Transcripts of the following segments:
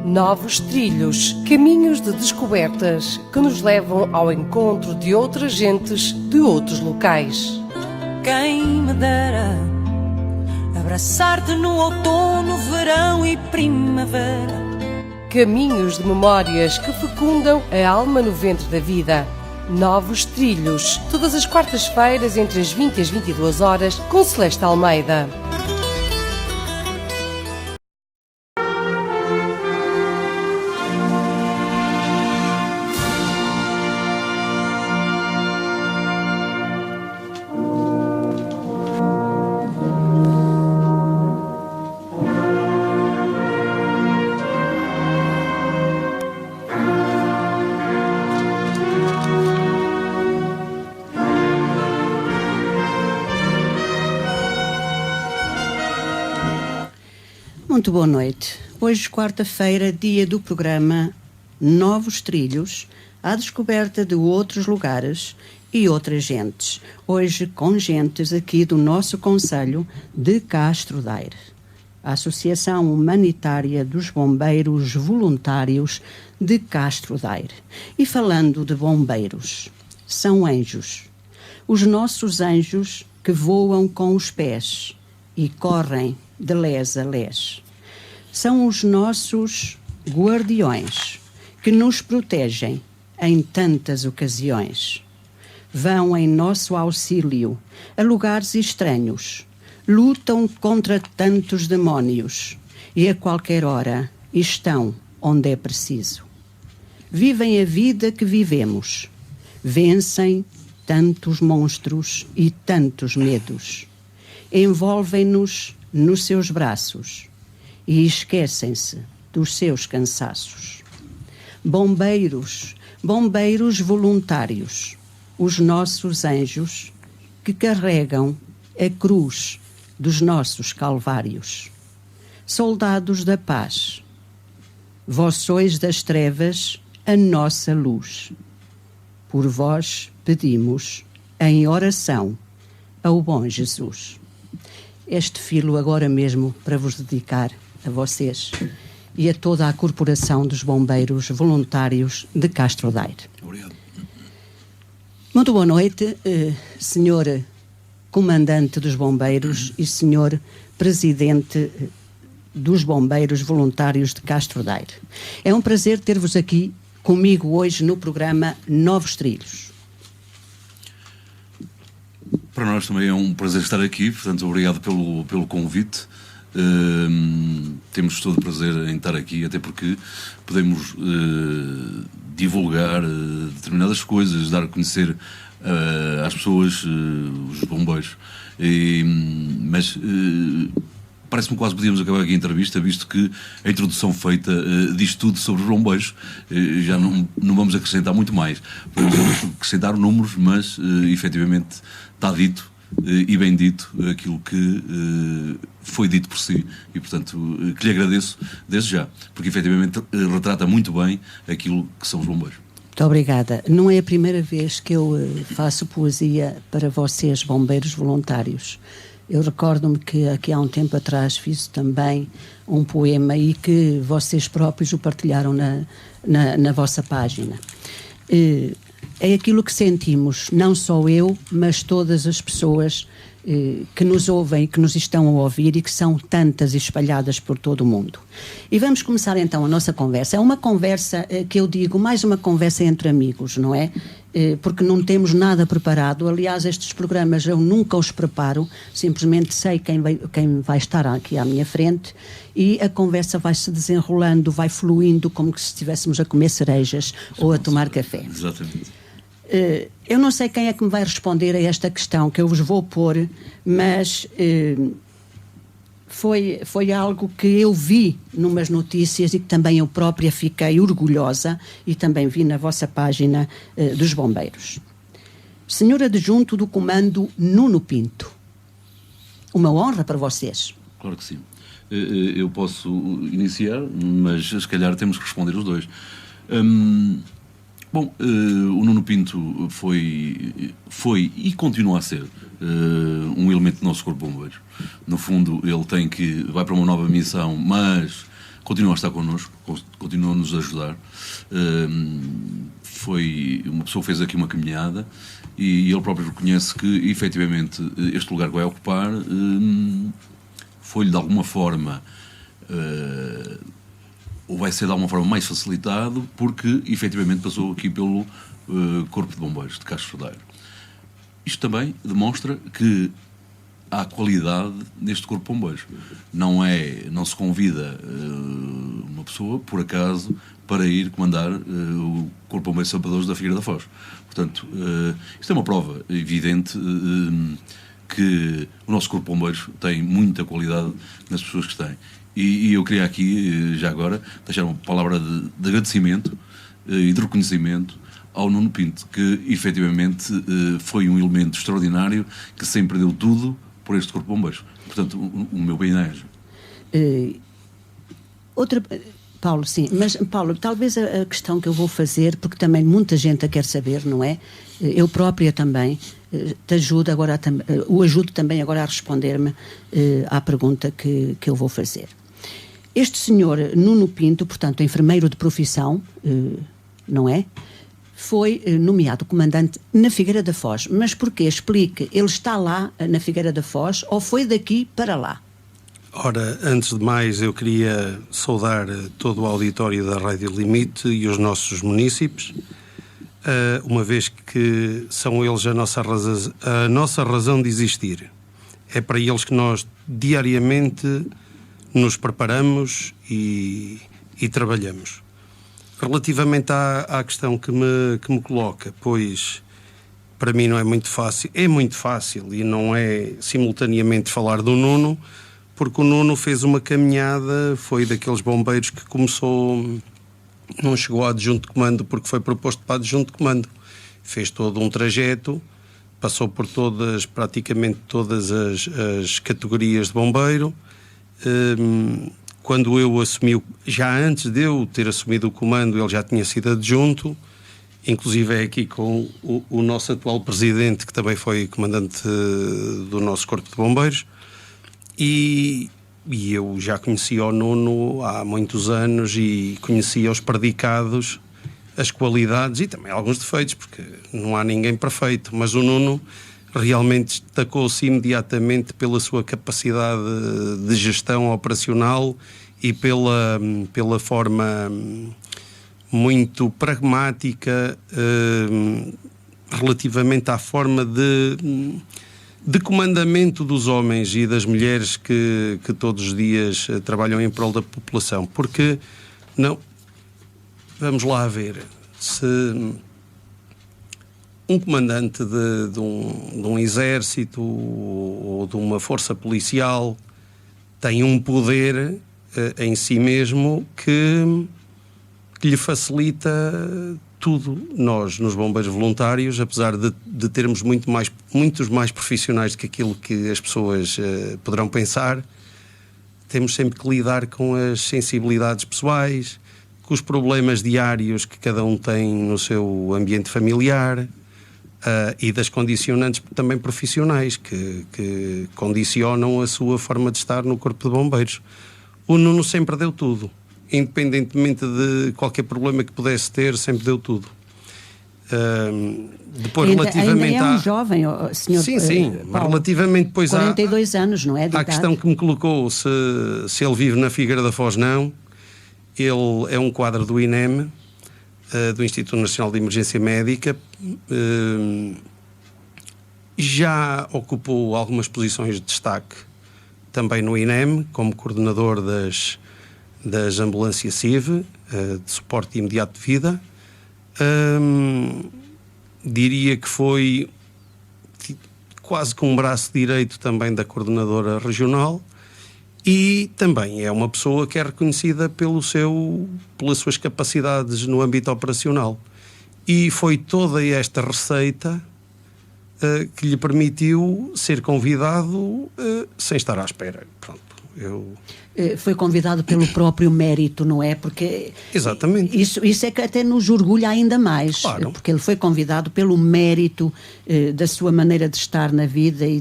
Novos trilhos, caminhos de descobertas que nos levam ao encontro de outras gentes de outros locais. Quem me dera abraçar-te no outono, verão e primavera. Caminhos de memórias que fecundam a alma no ventre da vida. Novos trilhos, todas as quartas-feiras entre as 20 e as 22 horas, com Celeste Almeida. Muito boa noite. Hoje, quarta-feira, dia do programa Novos Trilhos, à descoberta de outros lugares e outras gentes. Hoje com gentes aqui do nosso concelho de Castro Daire. A Associação Humanitária dos Bombeiros Voluntários de Castro Daire. E falando de bombeiros, são anjos. Os nossos anjos que voam com os pés e correm de les a les. São os nossos guardiões que nos protegem em tantas ocasiões. Vão em nosso auxílio a lugares estranhos, lutam contra tantos demónios e a qualquer hora estão onde é preciso. Vivem a vida que vivemos, vencem tantos monstros e tantos medos, envolvem-nos nos seus braços e esquecem-se dos seus cansaços. Bombeiros, bombeiros voluntários, os nossos anjos que carregam a cruz dos nossos calvários. Soldados da paz, vós sois das trevas a nossa luz. Por vós pedimos em oração ao bom Jesus. Este filo agora mesmo para vos dedicar a vocês e a toda a Corporação dos Bombeiros Voluntários de Castro Daire. Obrigado. Muito boa noite, Senhor Comandante dos Bombeiros e Senhor Presidente dos Bombeiros Voluntários de Castro Daire. É um prazer ter-vos aqui comigo hoje no programa Novos Trilhos. Para nós também é um prazer estar aqui, portanto, obrigado pelo convite. Temos todo o prazer em estar aqui, até porque podemos divulgar determinadas coisas, dar a conhecer às pessoas os bombeiros. Mas parece-me quase podíamos acabar aqui a entrevista, visto que a introdução feita diz tudo sobre os bombeiros. Já não vamos acrescentar muito mais. Podemos acrescentar números, mas efetivamente está dito e bem dito aquilo que foi dito por si e, portanto, que lhe agradeço desde já, porque efetivamente retrata muito bem aquilo que são os bombeiros. Muito obrigada. Não é a primeira vez que eu faço poesia para vocês, bombeiros voluntários. Eu recordo-me que aqui há um tempo atrás fiz também um poema e que vocês próprios o partilharam na vossa página. É aquilo que sentimos, não só eu, mas todas as pessoas que nos ouvem, que nos estão a ouvir e que são tantas espalhadas por todo o mundo. E vamos começar então a nossa conversa. É uma conversa que eu digo, mais uma conversa entre amigos, não é? Porque não temos nada preparado. Aliás, estes programas eu nunca os preparo, simplesmente sei quem vai estar aqui à minha frente e a conversa vai se desenrolando, vai fluindo como se estivéssemos a comer cerejas ou a tomar café. Exatamente. Eu não sei quem é que me vai responder a esta questão que eu vos vou pôr, mas foi algo que eu vi numas notícias e que também eu própria fiquei orgulhosa e também vi na vossa página dos bombeiros. Senhor Adjunto do Comando Nuno Pinto, uma honra para vocês. Claro que sim. Eu posso iniciar, mas se calhar temos que responder os dois. Bom, o Nuno Pinto foi e continua a ser um elemento do nosso Corpo de Bombeiros. No fundo, ele vai para uma nova missão, mas continua a estar connosco, continua-nos a ajudar. Foi uma pessoa que fez aqui uma caminhada e ele próprio reconhece que, efetivamente, este lugar que vai ocupar foi-lhe de alguma forma, ou vai ser de alguma forma mais facilitado, porque, efetivamente, passou aqui pelo Corpo de Bombeiros de Castro Daire. Isto também demonstra que há qualidade neste Corpo de Bombeiros. Não se convida uma pessoa, por acaso, para ir comandar o Corpo de Bombeiros de Sapadores da Figueira da Foz. Portanto, isto é uma prova evidente que o nosso Corpo de Bombeiros tem muita qualidade nas pessoas que têm. E eu queria aqui, já agora, deixar uma palavra de agradecimento e de reconhecimento ao Nuno Pinto, que efetivamente foi um elemento extraordinário que sempre deu tudo por este Corpo de Bombeiros. Portanto, o meu bem-aja. Paulo, sim, mas Paulo, talvez a questão que eu vou fazer, porque também muita gente a quer saber, não é? Eu própria também te ajudo agora, o ajudo também agora a responder-me à pergunta que eu vou fazer. Este senhor Nuno Pinto, portanto, enfermeiro de profissão, não é? Foi nomeado comandante na Figueira da Foz. Mas porquê? Explique, ele está lá na Figueira da Foz ou foi daqui para lá? Ora, antes de mais, eu queria saudar todo o auditório da Rádio Limite e os nossos munícipes, uma vez que são eles a nossa razão de existir. É para eles que nós diariamente nos preparamos e trabalhamos. Relativamente à questão que me coloca, pois para mim não é muito fácil, é muito fácil e não é simultaneamente falar do Nuno, porque o Nuno fez uma caminhada, foi daqueles bombeiros que começou, não chegou a adjunto de comando porque foi proposto para adjunto de comando, fez todo um trajeto, passou por praticamente todas as categorias de bombeiro. Quando eu assumi, já antes de eu ter assumido o comando, ele já tinha sido adjunto, inclusive é aqui com o nosso atual presidente, que também foi comandante do nosso Corpo de Bombeiros, e eu já conhecia o Nuno há muitos anos e conhecia os predicados, as qualidades e também alguns defeitos, porque não há ninguém perfeito, mas o Nuno realmente destacou-se imediatamente pela sua capacidade de gestão operacional e pela forma muito pragmática relativamente à forma de comandamento dos homens e das mulheres que todos os dias trabalham em prol da população. Porque, não, vamos lá ver, se um comandante de um exército ou de uma força policial tem um poder em si mesmo que lhe facilita tudo. Nós, nos bombeiros voluntários, apesar de termos muitos mais profissionais do que aquilo que as pessoas poderão pensar, temos sempre que lidar com as sensibilidades pessoais, com os problemas diários que cada um tem no seu ambiente familiar, e das condicionantes também profissionais que condicionam a sua forma de estar no Corpo de Bombeiros. O Nuno sempre deu tudo, independentemente de qualquer problema que pudesse ter, sempre deu tudo. Depois, relativamente ainda é um jovem, senhor. Sim, Paulo, relativamente depois 42 anos, não é? À questão que me colocou se ele vive na Figueira da Foz, não. Ele é um quadro do INEM, do Instituto Nacional de Emergência Médica, já ocupou algumas posições de destaque também no INEM, como coordenador das ambulâncias CIV, de suporte imediato de vida. Diria que foi quase com um braço direito também da coordenadora regional, e também é uma pessoa que é reconhecida pelas suas capacidades no âmbito operacional. E foi toda esta receita que lhe permitiu ser convidado sem estar à espera. Pronto, foi convidado pelo próprio mérito, não é? Porque exatamente. Isso é que até nos orgulha ainda mais, claro. Porque ele foi convidado pelo mérito da sua maneira de estar na vida e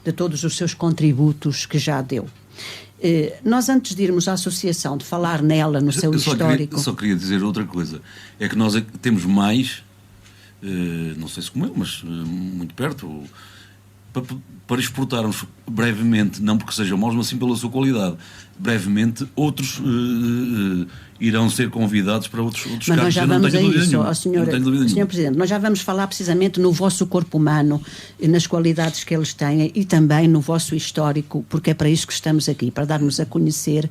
de todos os seus contributos que já deu. Nós, antes de irmos à associação, de falar nela, no seu histórico... Eu só queria dizer outra coisa. É que nós temos mais, não sei se como eu, mas muito perto, para exportarmos brevemente, não porque sejam maus, mas sim pela sua qualidade. Brevemente, outros irão ser convidados para outros mas casos. Nós já vamos a isso, Senhor Presidente. Nós já vamos falar precisamente no vosso corpo humano, nas qualidades que eles têm e também no vosso histórico, porque é para isso que estamos aqui, para darmos a conhecer,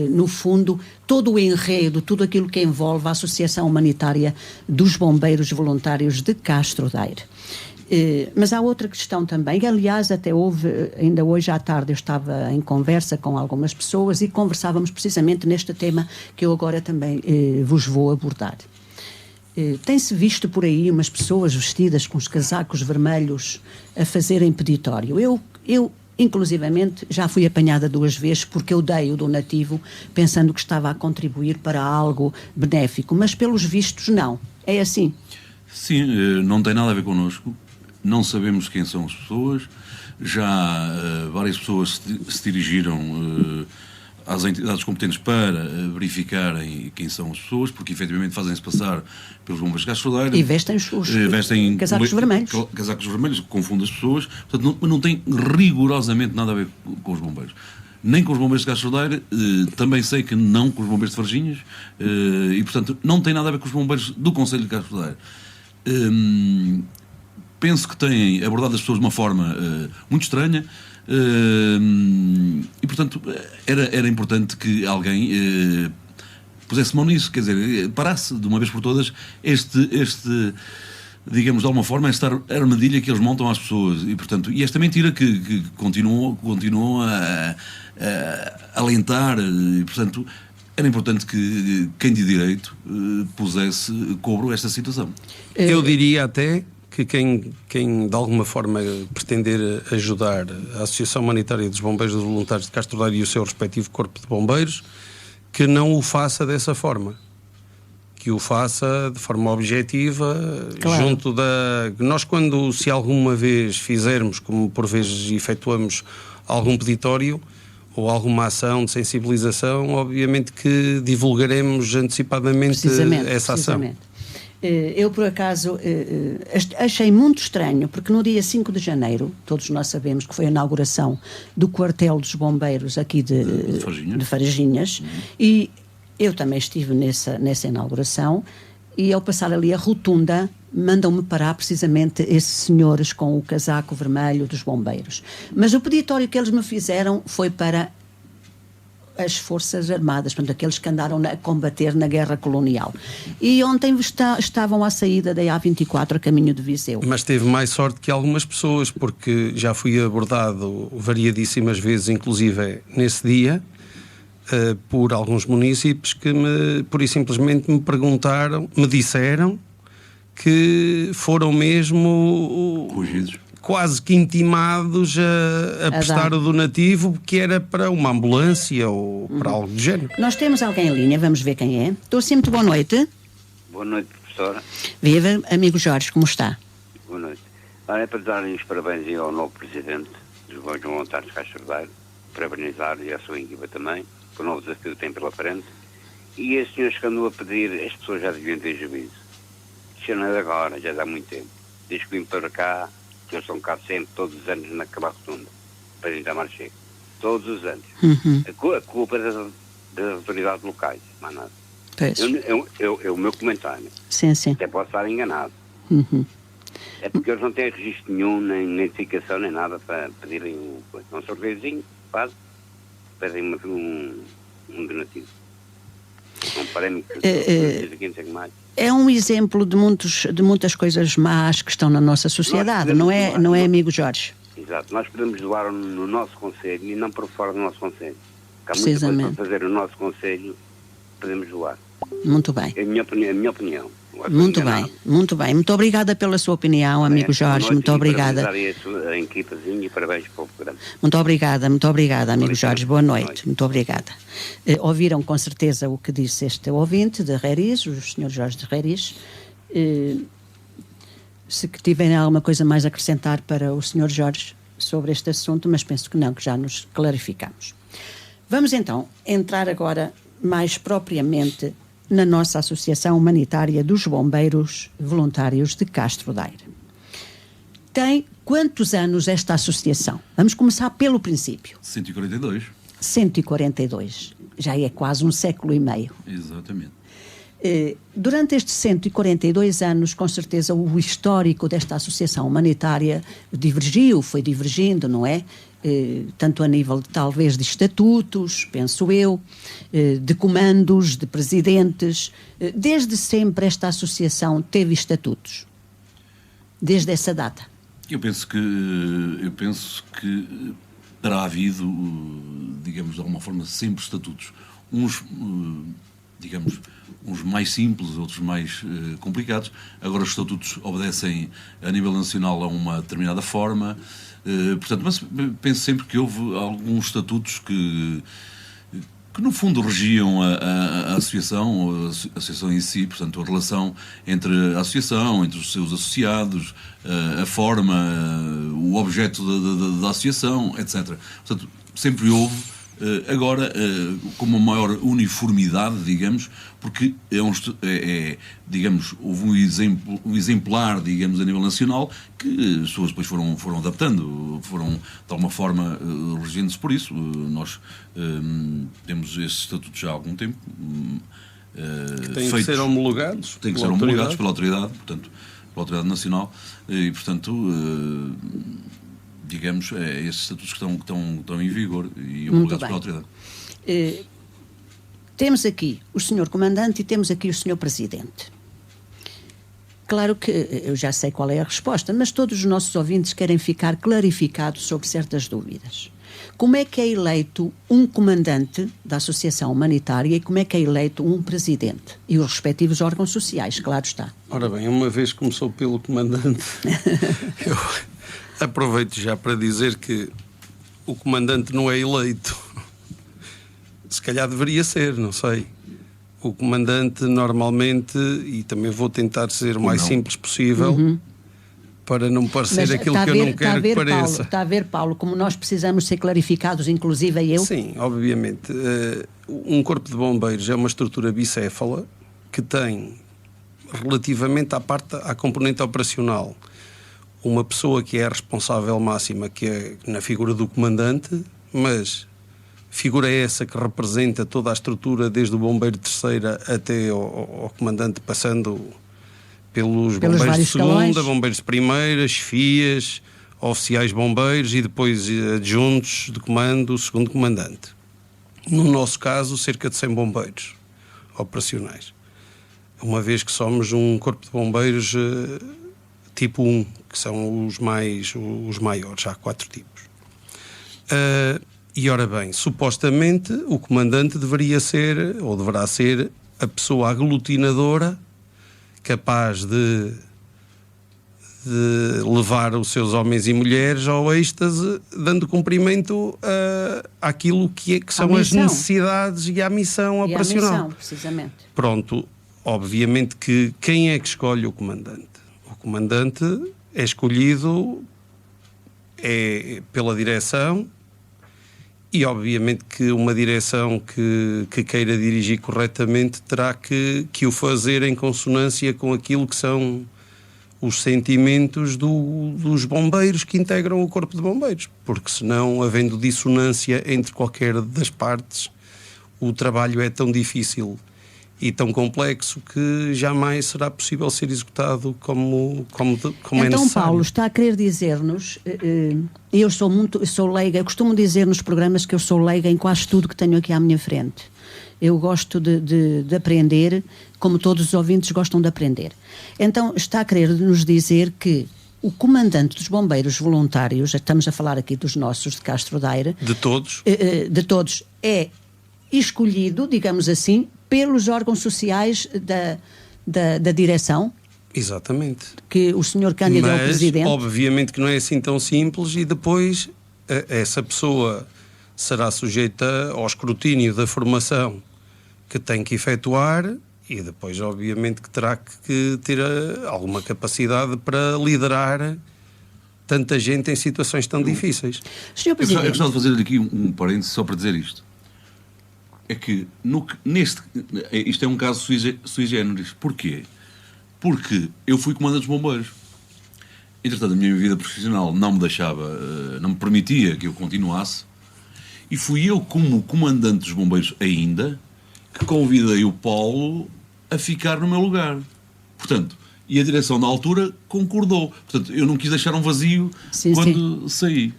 no fundo, todo o enredo, tudo aquilo que envolve a Associação Humanitária dos Bombeiros Voluntários de Castro Daire. Mas há outra questão também, aliás até houve, ainda hoje à tarde eu estava em conversa com algumas pessoas e conversávamos precisamente neste tema que eu agora também vos vou abordar. Tem-se visto por aí umas pessoas vestidas com os casacos vermelhos a fazerem peditório. Eu inclusivamente já fui apanhada 2 vezes porque eu dei o donativo pensando que estava a contribuir para algo benéfico, mas pelos vistos não, é assim? Sim, não tem nada a ver connosco. Não sabemos quem são as pessoas. Já várias pessoas se dirigiram às entidades competentes para verificarem quem são as pessoas, porque efetivamente fazem-se passar pelos bombeiros de Castro Daire. E vestem os casacos vermelhos. Casacos vermelhos, que confundem as pessoas. Portanto, não tem rigorosamente nada a ver com os bombeiros. Nem com os bombeiros de Castro Daire, também sei que não com os bombeiros de Varginhas, e portanto não tem nada a ver com os bombeiros do Conselho de Castro Daire. Penso que têm abordado as pessoas de uma forma muito estranha, e portanto era importante que alguém pusesse mão nisso, quer dizer, parasse de uma vez por todas digamos de alguma forma, esta armadilha que eles montam às pessoas, e portanto, e esta mentira que continuam a alentar, e portanto era importante que quem de direito pusesse cobro esta situação. Eu diria até que quem de alguma forma pretender ajudar a Associação Humanitária dos Bombeiros Voluntários de Castro Daire e o seu respectivo corpo de bombeiros, que não o faça dessa forma, que o faça de forma objetiva, claro. Junto da... Nós quando, se alguma vez fizermos, como por vezes efetuamos algum peditório ou alguma ação de sensibilização, obviamente que divulgaremos antecipadamente essa ação. Eu, por acaso, achei muito estranho, porque no dia 5 de janeiro, todos nós sabemos que foi a inauguração do quartel dos bombeiros aqui de Varginhas, e eu também estive nessa inauguração, e ao passar ali a rotunda, mandam-me parar precisamente esses senhores com o casaco vermelho dos bombeiros. Mas o peditório que eles me fizeram foi para as Forças Armadas, portanto, aqueles que andaram a combater na guerra colonial. E ontem estavam à saída da A24 a caminho de Viseu. Mas teve mais sorte que algumas pessoas, porque já fui abordado variadíssimas vezes, inclusive nesse dia, por alguns munícipes que pura e simplesmente me disseram que foram mesmo corrigidos, quase que intimados a prestar o donativo, que era para uma ambulância ou para algo do género. Nós temos alguém em linha, vamos ver quem é. Estou sim, muito boa noite. Boa noite, professora. Viva, amigo Jorge, como está? Boa noite. É para dar os parabéns ao novo presidente dos Bombeiros Voluntários de Castro Daire, parabenizar e a sua equipa também, com o novo desafio que tem pela frente. E esses senhores que andam a pedir, as pessoas já deviam ter juízo. Isso não é de agora, já há muito tempo. Desde que vim para cá, que eles estão cá sempre, todos os anos, naquela rotunda, para ir a Marchego. Todos os anos. Uhum. A culpa é das autoridades locais, mais nada. É o meu comentário. Sim. Até posso estar enganado. Uhum. É porque eles não têm registro nenhum, nem identificação, nem nada para pedirem um sorteiozinho, pedem um donativo. Um parâmetro aqui, não sei mais. É um exemplo de muitas coisas más que estão na nossa sociedade, não é, amigo Jorge? Exato, nós podemos doar no nosso concelho e não por fora do nosso concelho. Há muita Precisamente. coisa para fazer no nosso concelho, podemos doar. Muito bem. É a minha opinião. Muito bem. Muito obrigada pela sua opinião, amigo Jorge, muito obrigada. A equipazinha e parabéns para o programa. Muito obrigada, amigo Jorge, boa noite. Muito obrigada. Ouviram com certeza o que disse este ouvinte de Reris, o Sr. Jorge de Reris. Se tiverem alguma coisa mais a acrescentar para o Sr. Jorge sobre este assunto, mas penso que não, que já nos clarificamos. Vamos então entrar agora mais propriamente na nossa Associação Humanitária dos Bombeiros Voluntários de Castro Daire. Tem quantos anos esta associação? Vamos começar pelo princípio. 142. 142. Já é quase um século e meio. Exatamente. Durante estes 142 anos, com certeza, o histórico desta associação humanitária foi divergindo, não é? Tanto a nível, talvez, de estatutos, penso eu, de comandos, de presidentes. Desde sempre esta associação teve estatutos, desde essa data. Eu penso que terá havido, digamos, de alguma forma, sempre estatutos. Uns, digamos, uns mais simples, outros mais complicados. Agora os estatutos obedecem a nível nacional a uma determinada forma. Portanto, mas penso sempre que houve alguns estatutos que no fundo regiam a associação em si, portanto, a relação entre a associação, entre os seus associados, a forma, o objeto da associação, etc. Portanto, sempre houve. Agora, com uma maior uniformidade, digamos, porque digamos, houve um exemplar, digamos, a nível nacional, que as pessoas depois foram adaptando, foram, de alguma forma, regendo-se por isso. Nós temos esses estatutos já há algum tempo. Que têm que ser homologados? Têm que ser homologados pela autoridade, portanto, pela autoridade nacional, e, portanto... digamos, esses estatutos que estão em vigor e homologados pela autoridade. Temos aqui o Sr. Comandante e temos aqui o Sr. Presidente. Claro que eu já sei qual é a resposta, mas todos os nossos ouvintes querem ficar clarificados sobre certas dúvidas. Como é que é eleito um comandante da Associação Humanitária e como é que é eleito um presidente? E os respectivos órgãos sociais, claro está. Ora bem, uma vez começou pelo comandante, eu... aproveito já para dizer que o comandante não é eleito. Se calhar deveria ser, não sei. O comandante normalmente, e também vou tentar ser o mais simples possível, para não parecer aquilo que eu não quero que pareça. Está a ver, Paulo, como nós precisamos ser clarificados, inclusive eu? Sim, obviamente. Um corpo de bombeiros é uma estrutura bicéfala que tem, relativamente à componente operacional, uma pessoa que é a responsável máxima, que é na figura do comandante, mas figura essa que representa toda a estrutura, desde o bombeiro de terceira até ao comandante, passando pelos bombeiros de segunda, escalões, bombeiros de primeira, chefias, oficiais bombeiros e depois adjuntos de comando, segundo comandante. No nosso caso, cerca de 100 bombeiros operacionais. Uma vez que somos um corpo de bombeiros tipo 1, que são os maiores, há 4 tipos. E ora bem, supostamente o comandante deveria ser, ou deverá ser, a pessoa aglutinadora capaz de levar os seus homens e mulheres ao êxtase, dando cumprimento àquilo que são as necessidades e à missão operacional. A missão, precisamente. Pronto, obviamente que quem é que escolhe o comandante? O comandante é escolhido pela direção e, obviamente, que uma direção que queira dirigir corretamente terá que o fazer em consonância com aquilo que são os sentimentos dos bombeiros que integram o corpo de bombeiros, porque senão, havendo dissonância entre qualquer das partes, o trabalho é tão difícil e tão complexo que jamais será possível ser executado como é necessário. Então, Paulo, está a querer dizer-nos, eu sou leiga, eu costumo dizer nos programas que eu sou leiga em quase tudo que tenho aqui à minha frente. Eu gosto de aprender, como todos os ouvintes gostam de aprender. Então, está a querer nos dizer que o comandante dos bombeiros voluntários, estamos a falar aqui dos nossos de Castro Daire, de todos, é escolhido, digamos assim, pelos órgãos sociais da direção. Exatamente. Que o Sr. Cândido é o presidente. Obviamente que não é assim tão simples e depois essa pessoa será sujeita ao escrutínio da formação que tem que efetuar e depois, obviamente, que terá que ter alguma capacidade para liderar tanta gente em situações tão difíceis. Sr. Presidente. Eu gostava de fazer aqui um parênteses só para dizer isto. é que isto é um caso sui generis. Porquê? Porque eu fui comandante dos bombeiros. Entretanto, a minha vida profissional não me permitia que eu continuasse, e fui eu, como comandante dos bombeiros ainda, que convidei o Paulo a ficar no meu lugar. Portanto, e a direção da altura concordou. Portanto, eu não quis deixar um vazio quando saí.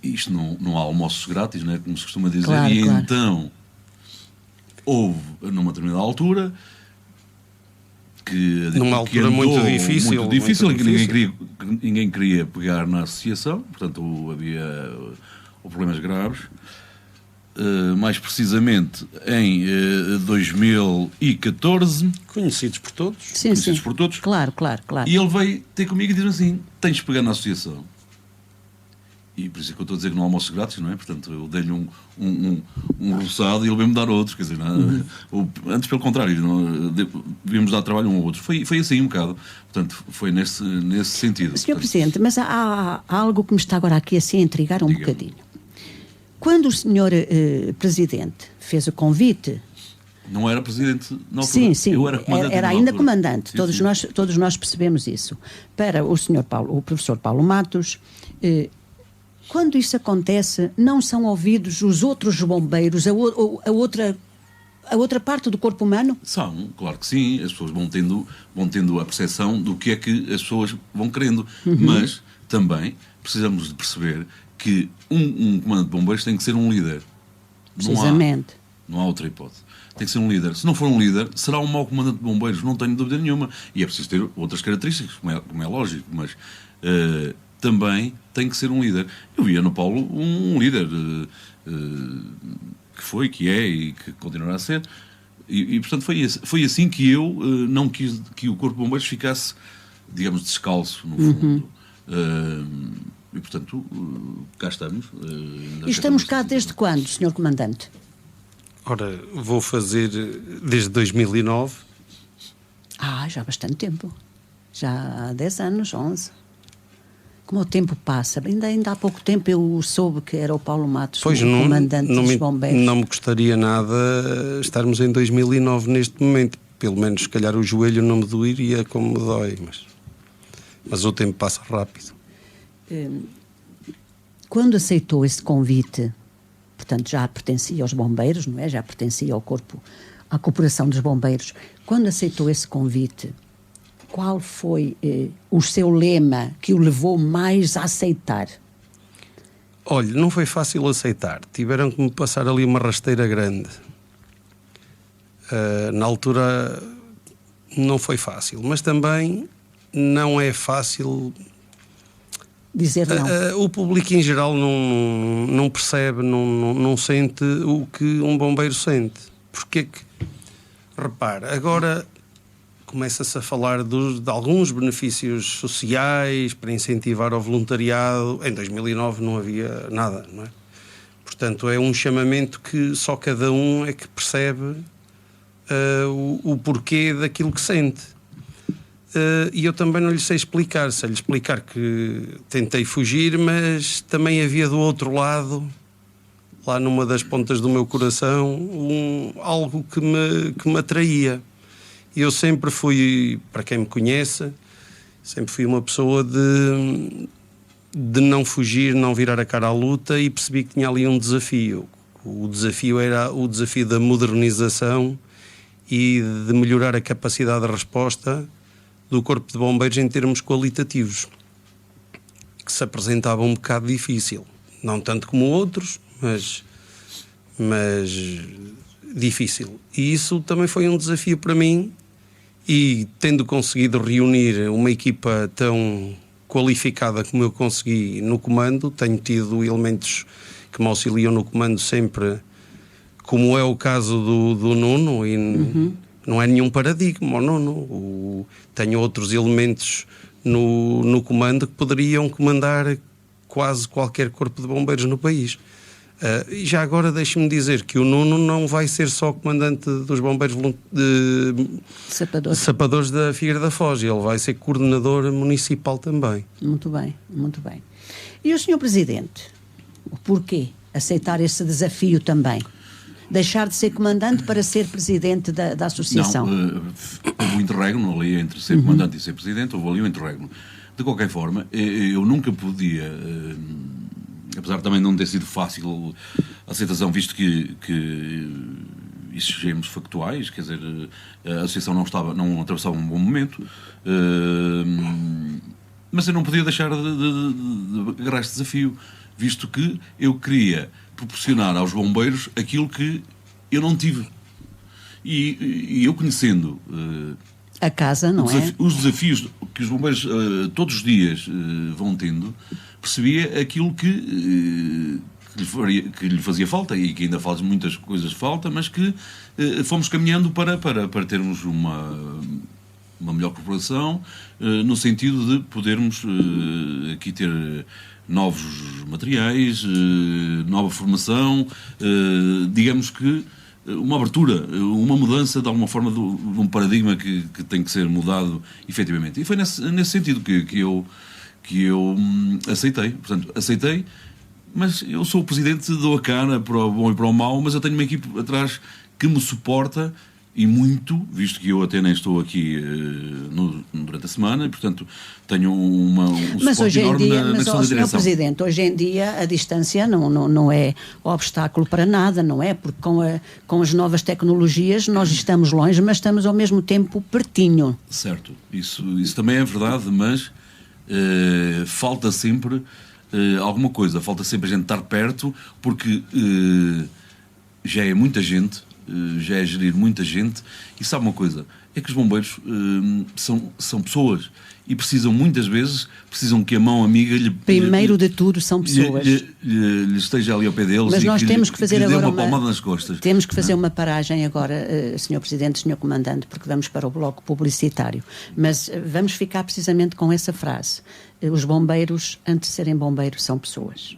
Isto não há almoços grátis, não é? Como se costuma dizer. Claro, e claro. então houve, numa determinada altura, numa altura muito difícil, em que ninguém queria pegar na associação. Portanto, havia problemas graves. Mais precisamente em 2014. Conhecidos por todos. Sim, Conhecidos sim. por todos. Claro. E ele veio ter comigo e diz assim: tens de pegar na associação. E por isso é que eu estou a dizer que não há almoço grátis, não é? Portanto, eu dei-lhe um roçado e ele veio-me dar outros. Quer dizer, antes pelo contrário, devíamos dar trabalho um ao outro. Foi assim um bocado. Portanto, foi nesse sentido. Senhor Presidente, mas há algo que me está agora aqui assim a intrigar um bocadinho. Quando o senhor Presidente fez o convite... Não era Presidente na altura. Sim. Eu era comandante. Era ainda comandante. Sim. Todos nós percebemos isso. Para o professor Paulo Matos... quando isso acontece, não são ouvidos os outros bombeiros, a outra parte do corpo humano? São, claro que sim. As pessoas vão tendo a percepção do que é que as pessoas vão querendo. Mas também precisamos de perceber que um comandante de bombeiros tem que ser um líder. Precisamente. Não há outra hipótese. Tem que ser um líder. Se não for um líder, será um mau comandante de bombeiros, não tenho dúvida nenhuma. E é preciso ter outras características, como é lógico, mas... também tem que ser um líder. Eu via no Paulo um líder que foi, que é e que continuará a ser. E portanto, foi assim que eu não quis que o Corpo de Bombeiros ficasse, digamos, descalço, no fundo. E portanto, cá estamos. E estamos cá desde quando, Sr. Comandante? Ora, vou fazer desde 2009. Já há bastante tempo. Já há 10 anos, 11. Como o tempo passa, ainda há pouco tempo eu soube que era o Paulo Matos, o comandante dos bombeiros. Não me gostaria nada estarmos em 2009 neste momento. Pelo menos, se calhar, o joelho não me doeria como me dói, mas o tempo passa rápido. Quando aceitou esse convite, portanto, já pertencia aos bombeiros, não é? Já pertencia ao corpo, à Corporação dos Bombeiros. Quando aceitou esse convite, qual foi o seu lema que o levou mais a aceitar? Olha, não foi fácil aceitar. Tiveram que me passar ali uma rasteira grande. Na altura não foi fácil, mas também não é fácil... dizer não. O público em geral não percebe, não sente o que um bombeiro sente. Porque é que... Repara, agora... começa-se a falar de alguns benefícios sociais para incentivar o voluntariado. Em 2009 não havia nada, não é? Portanto, é um chamamento que só cada um é que percebe o porquê daquilo que sente. E eu também não lhe sei explicar. Sei lhe explicar que tentei fugir, mas também havia do outro lado, lá numa das pontas do meu coração, algo que me atraía. Eu sempre fui, para quem me conhece, sempre fui uma pessoa de não fugir, não virar a cara à luta, e percebi que tinha ali um desafio. O desafio era o desafio da modernização e de melhorar a capacidade de resposta do Corpo de Bombeiros em termos qualitativos, que se apresentava um bocado difícil. Não tanto como outros, mas difícil. E isso também foi um desafio para mim. E tendo conseguido reunir uma equipa tão qualificada como eu consegui no comando, tenho tido elementos que me auxiliam no comando sempre, como é o caso do Nuno, e não é nenhum paradigma o Nuno. Tenho outros elementos no comando que poderiam comandar quase qualquer corpo de bombeiros no país. E já agora deixe-me dizer que o Nuno não vai ser só comandante dos bombeiros sapadores da Figueira da Foz, ele vai ser coordenador municipal também. Muito bem, muito bem. E o Sr. Presidente, o porquê aceitar esse desafio também? deixar de ser comandante para ser presidente da associação? Não, houve um interregno ali entre ser comandante e ser presidente, houve ali um interregno. De qualquer forma, eu nunca podia, apesar de também não ter sido fácil a aceitação, visto que exigimos factuais, quer dizer, a associação não atravessava um bom momento, mas eu não podia deixar de agarrar este desafio, visto que eu queria proporcionar aos bombeiros aquilo que eu não tive. E eu conhecendo a casa, não é? Os desafios que os bombeiros todos os dias vão tendo, percebia aquilo que lhe fazia falta e que ainda faz muitas coisas falta, mas que fomos caminhando para termos uma melhor corporação, no sentido de podermos aqui ter novos materiais, nova formação, digamos que uma abertura, uma mudança de alguma forma de um paradigma que tem que ser mudado efetivamente. E foi nesse sentido que eu aceitei. Portanto, aceitei, mas eu sou o presidente, dou a cara para o bom e para o mau, mas eu tenho uma equipe atrás que me suporta, e muito, visto que eu até nem estou aqui durante a semana, e portanto tenho um suporte enorme na questão da direção. Sr. Presidente, hoje em dia a distância não é obstáculo para nada, não é? Porque com as novas tecnologias nós estamos longe, mas estamos ao mesmo tempo pertinho. Certo, isso também é verdade, mas falta sempre alguma coisa, falta sempre a gente estar perto, porque já é muita gente, já é gerir muita gente, e sabe uma coisa, é que os bombeiros são pessoas e precisam muitas vezes, que a mão amiga primeiro de tudo são pessoas, lhe esteja ali ao pé deles. Mas nós temos que fazer agora uma palmada nas costas. Temos que fazer uma paragem agora, Sr. Presidente, Sr. Comandante, porque vamos para o bloco publicitário, mas vamos ficar precisamente com essa frase: os bombeiros, antes de serem bombeiros, são pessoas.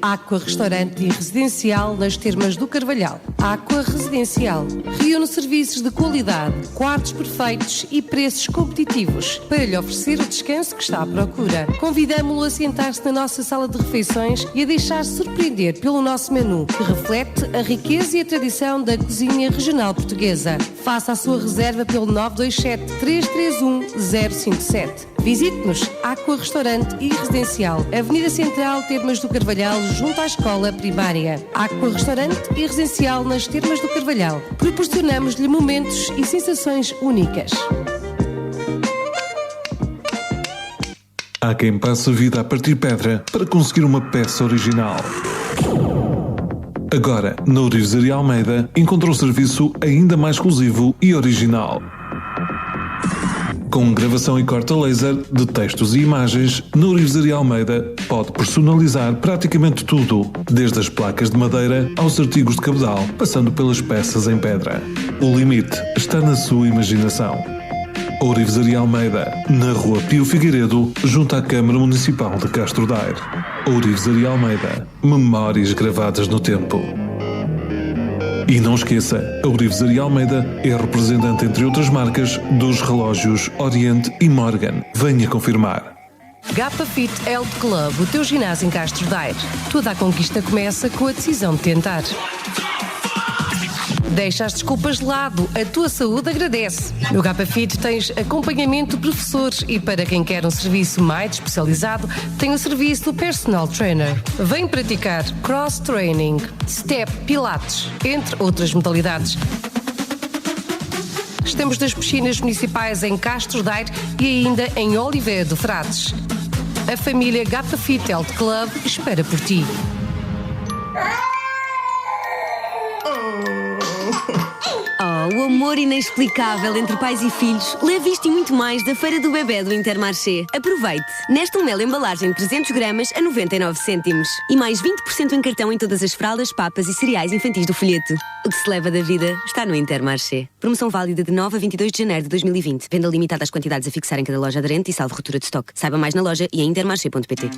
Aqua Restaurante e Residencial nas Termas do Carvalhal. Aqua Residencial reúne serviços de qualidade, quartos perfeitos e preços competitivos para lhe oferecer o descanso que está à procura. Convidamo-lo a sentar-se na nossa sala de refeições e a deixar-se surpreender pelo nosso menu, que reflete a riqueza e a tradição da cozinha regional portuguesa. Faça a sua reserva pelo 927-331-057. Visite-nos, Aqua Restaurante e Residencial, Avenida Central, Termas do Carvalhal, junto à Escola Primária. Aqua Restaurante e Residencial nas Termas do Carvalhal. Proporcionamos-lhe momentos e sensações únicas. Há quem passe a vida a partir pedra para conseguir uma peça original. Agora, na Ourivesaria Almeida, encontra um serviço ainda mais exclusivo e original. Com gravação e corte a laser de textos e imagens, na Ourivesaria Almeida pode personalizar praticamente tudo, desde as placas de madeira aos artigos de cabedal, passando pelas peças em pedra. O limite está na sua imaginação. Ourivesaria Almeida, na Rua Pio Figueiredo, junto à Câmara Municipal de Castro Daire. Ourivesaria Almeida, memórias gravadas no tempo. E não esqueça, a Ourivesaria Almeida é representante, entre outras marcas, dos relógios Oriente e Morgan. Venha confirmar. Gapa Fit Health Club, o teu ginásio em Castro Daire. Toda a conquista começa com a decisão de tentar. Deixa as desculpas de lado, a tua saúde agradece. No Gapa Fit tens acompanhamento de professores e, para quem quer um serviço mais especializado, tem o serviço do personal trainer. Vem praticar cross-training, step, pilates, entre outras modalidades. Estamos nas piscinas municipais em Castro Daire e ainda em Oliveira do Frades. A família Gapa Fit Health Club espera por ti. o amor inexplicável entre pais e filhos, leve isto e muito mais da Feira do Bebé do Intermarché. Aproveite! Nesta Mel embalagem de 300 gramas a 99 cêntimos. E mais 20% em cartão em todas as fraldas, papas e cereais infantis do folheto. O que se leva da vida está no Intermarché. Promoção válida de 9 a 22 de janeiro de 2020. Venda limitada às quantidades a fixar em cada loja aderente e salvo ruptura de estoque. Saiba mais na loja e em intermarché.pt.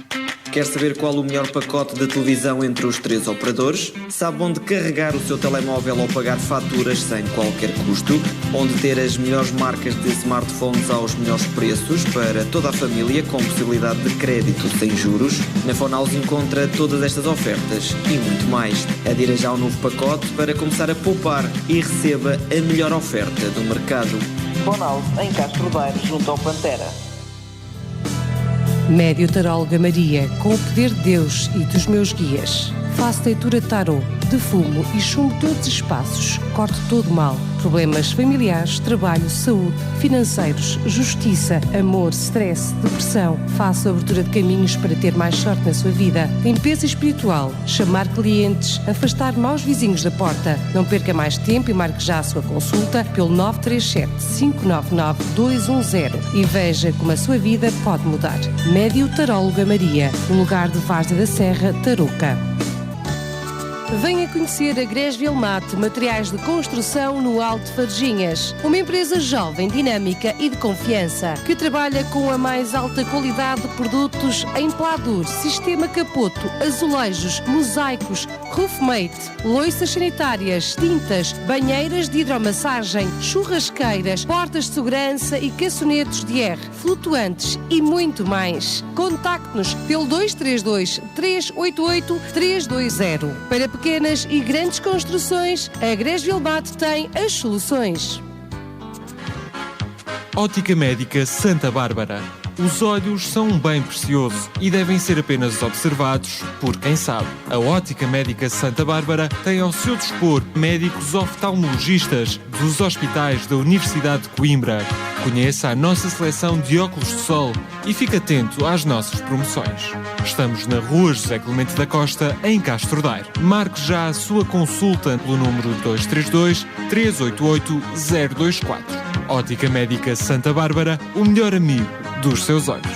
Quer saber qual o melhor pacote de televisão entre os 3 operadores? Sabe onde carregar o seu telemóvel ou pagar faturas sem qualquer custo? Onde ter as melhores marcas de smartphones aos melhores preços para toda a família com possibilidade de crédito sem juros? Na Fonaus encontra todas estas ofertas e muito mais. Adira já ao novo pacote para começar a poupar e receba a melhor oferta do mercado. Fonaus em Castro Daire, junto ao Pantera. Médio Taróloga Maria, com o poder de Deus e dos meus guias. Faço leitura de tarô, defumo e chumbo todos os espaços, corto todo o mal. Problemas familiares, trabalho, saúde, financeiros, justiça, amor, stress, depressão. Faço abertura de caminhos para ter mais sorte na sua vida. Limpeza espiritual, chamar clientes, afastar maus vizinhos da porta. Não perca mais tempo e marque já a sua consulta pelo 937-599-210 e veja como a sua vida pode mudar. Médio Taróloga Maria, no lugar de Várzea da Serra, Tarouca. Venha conhecer a Gresville Mate, materiais de construção no Alto de Varginhas. Uma empresa jovem, dinâmica e de confiança, que trabalha com a mais alta qualidade de produtos em pladur, sistema capoto, azulejos, mosaicos, roofmate, loiças sanitárias, tintas, banheiras de hidromassagem, churrasqueiras, portas de segurança e caçonetos de R, flutuantes e muito mais. Contacte-nos pelo 232 388 320. Para pequenas e grandes construções, a Gresville Mate tem as soluções. Ótica Médica Santa Bárbara. Os olhos são um bem precioso e devem ser apenas observados por quem sabe. A Ótica Médica Santa Bárbara tem ao seu dispor médicos oftalmologistas dos hospitais da Universidade de Coimbra. Conheça a nossa seleção de óculos de sol e fique atento às nossas promoções. Estamos na Rua José Clemente da Costa, em Castro Daire. Marque já a sua consulta pelo número 232 388 024. Ótica Médica Santa Bárbara, o melhor amigo dos seus olhos.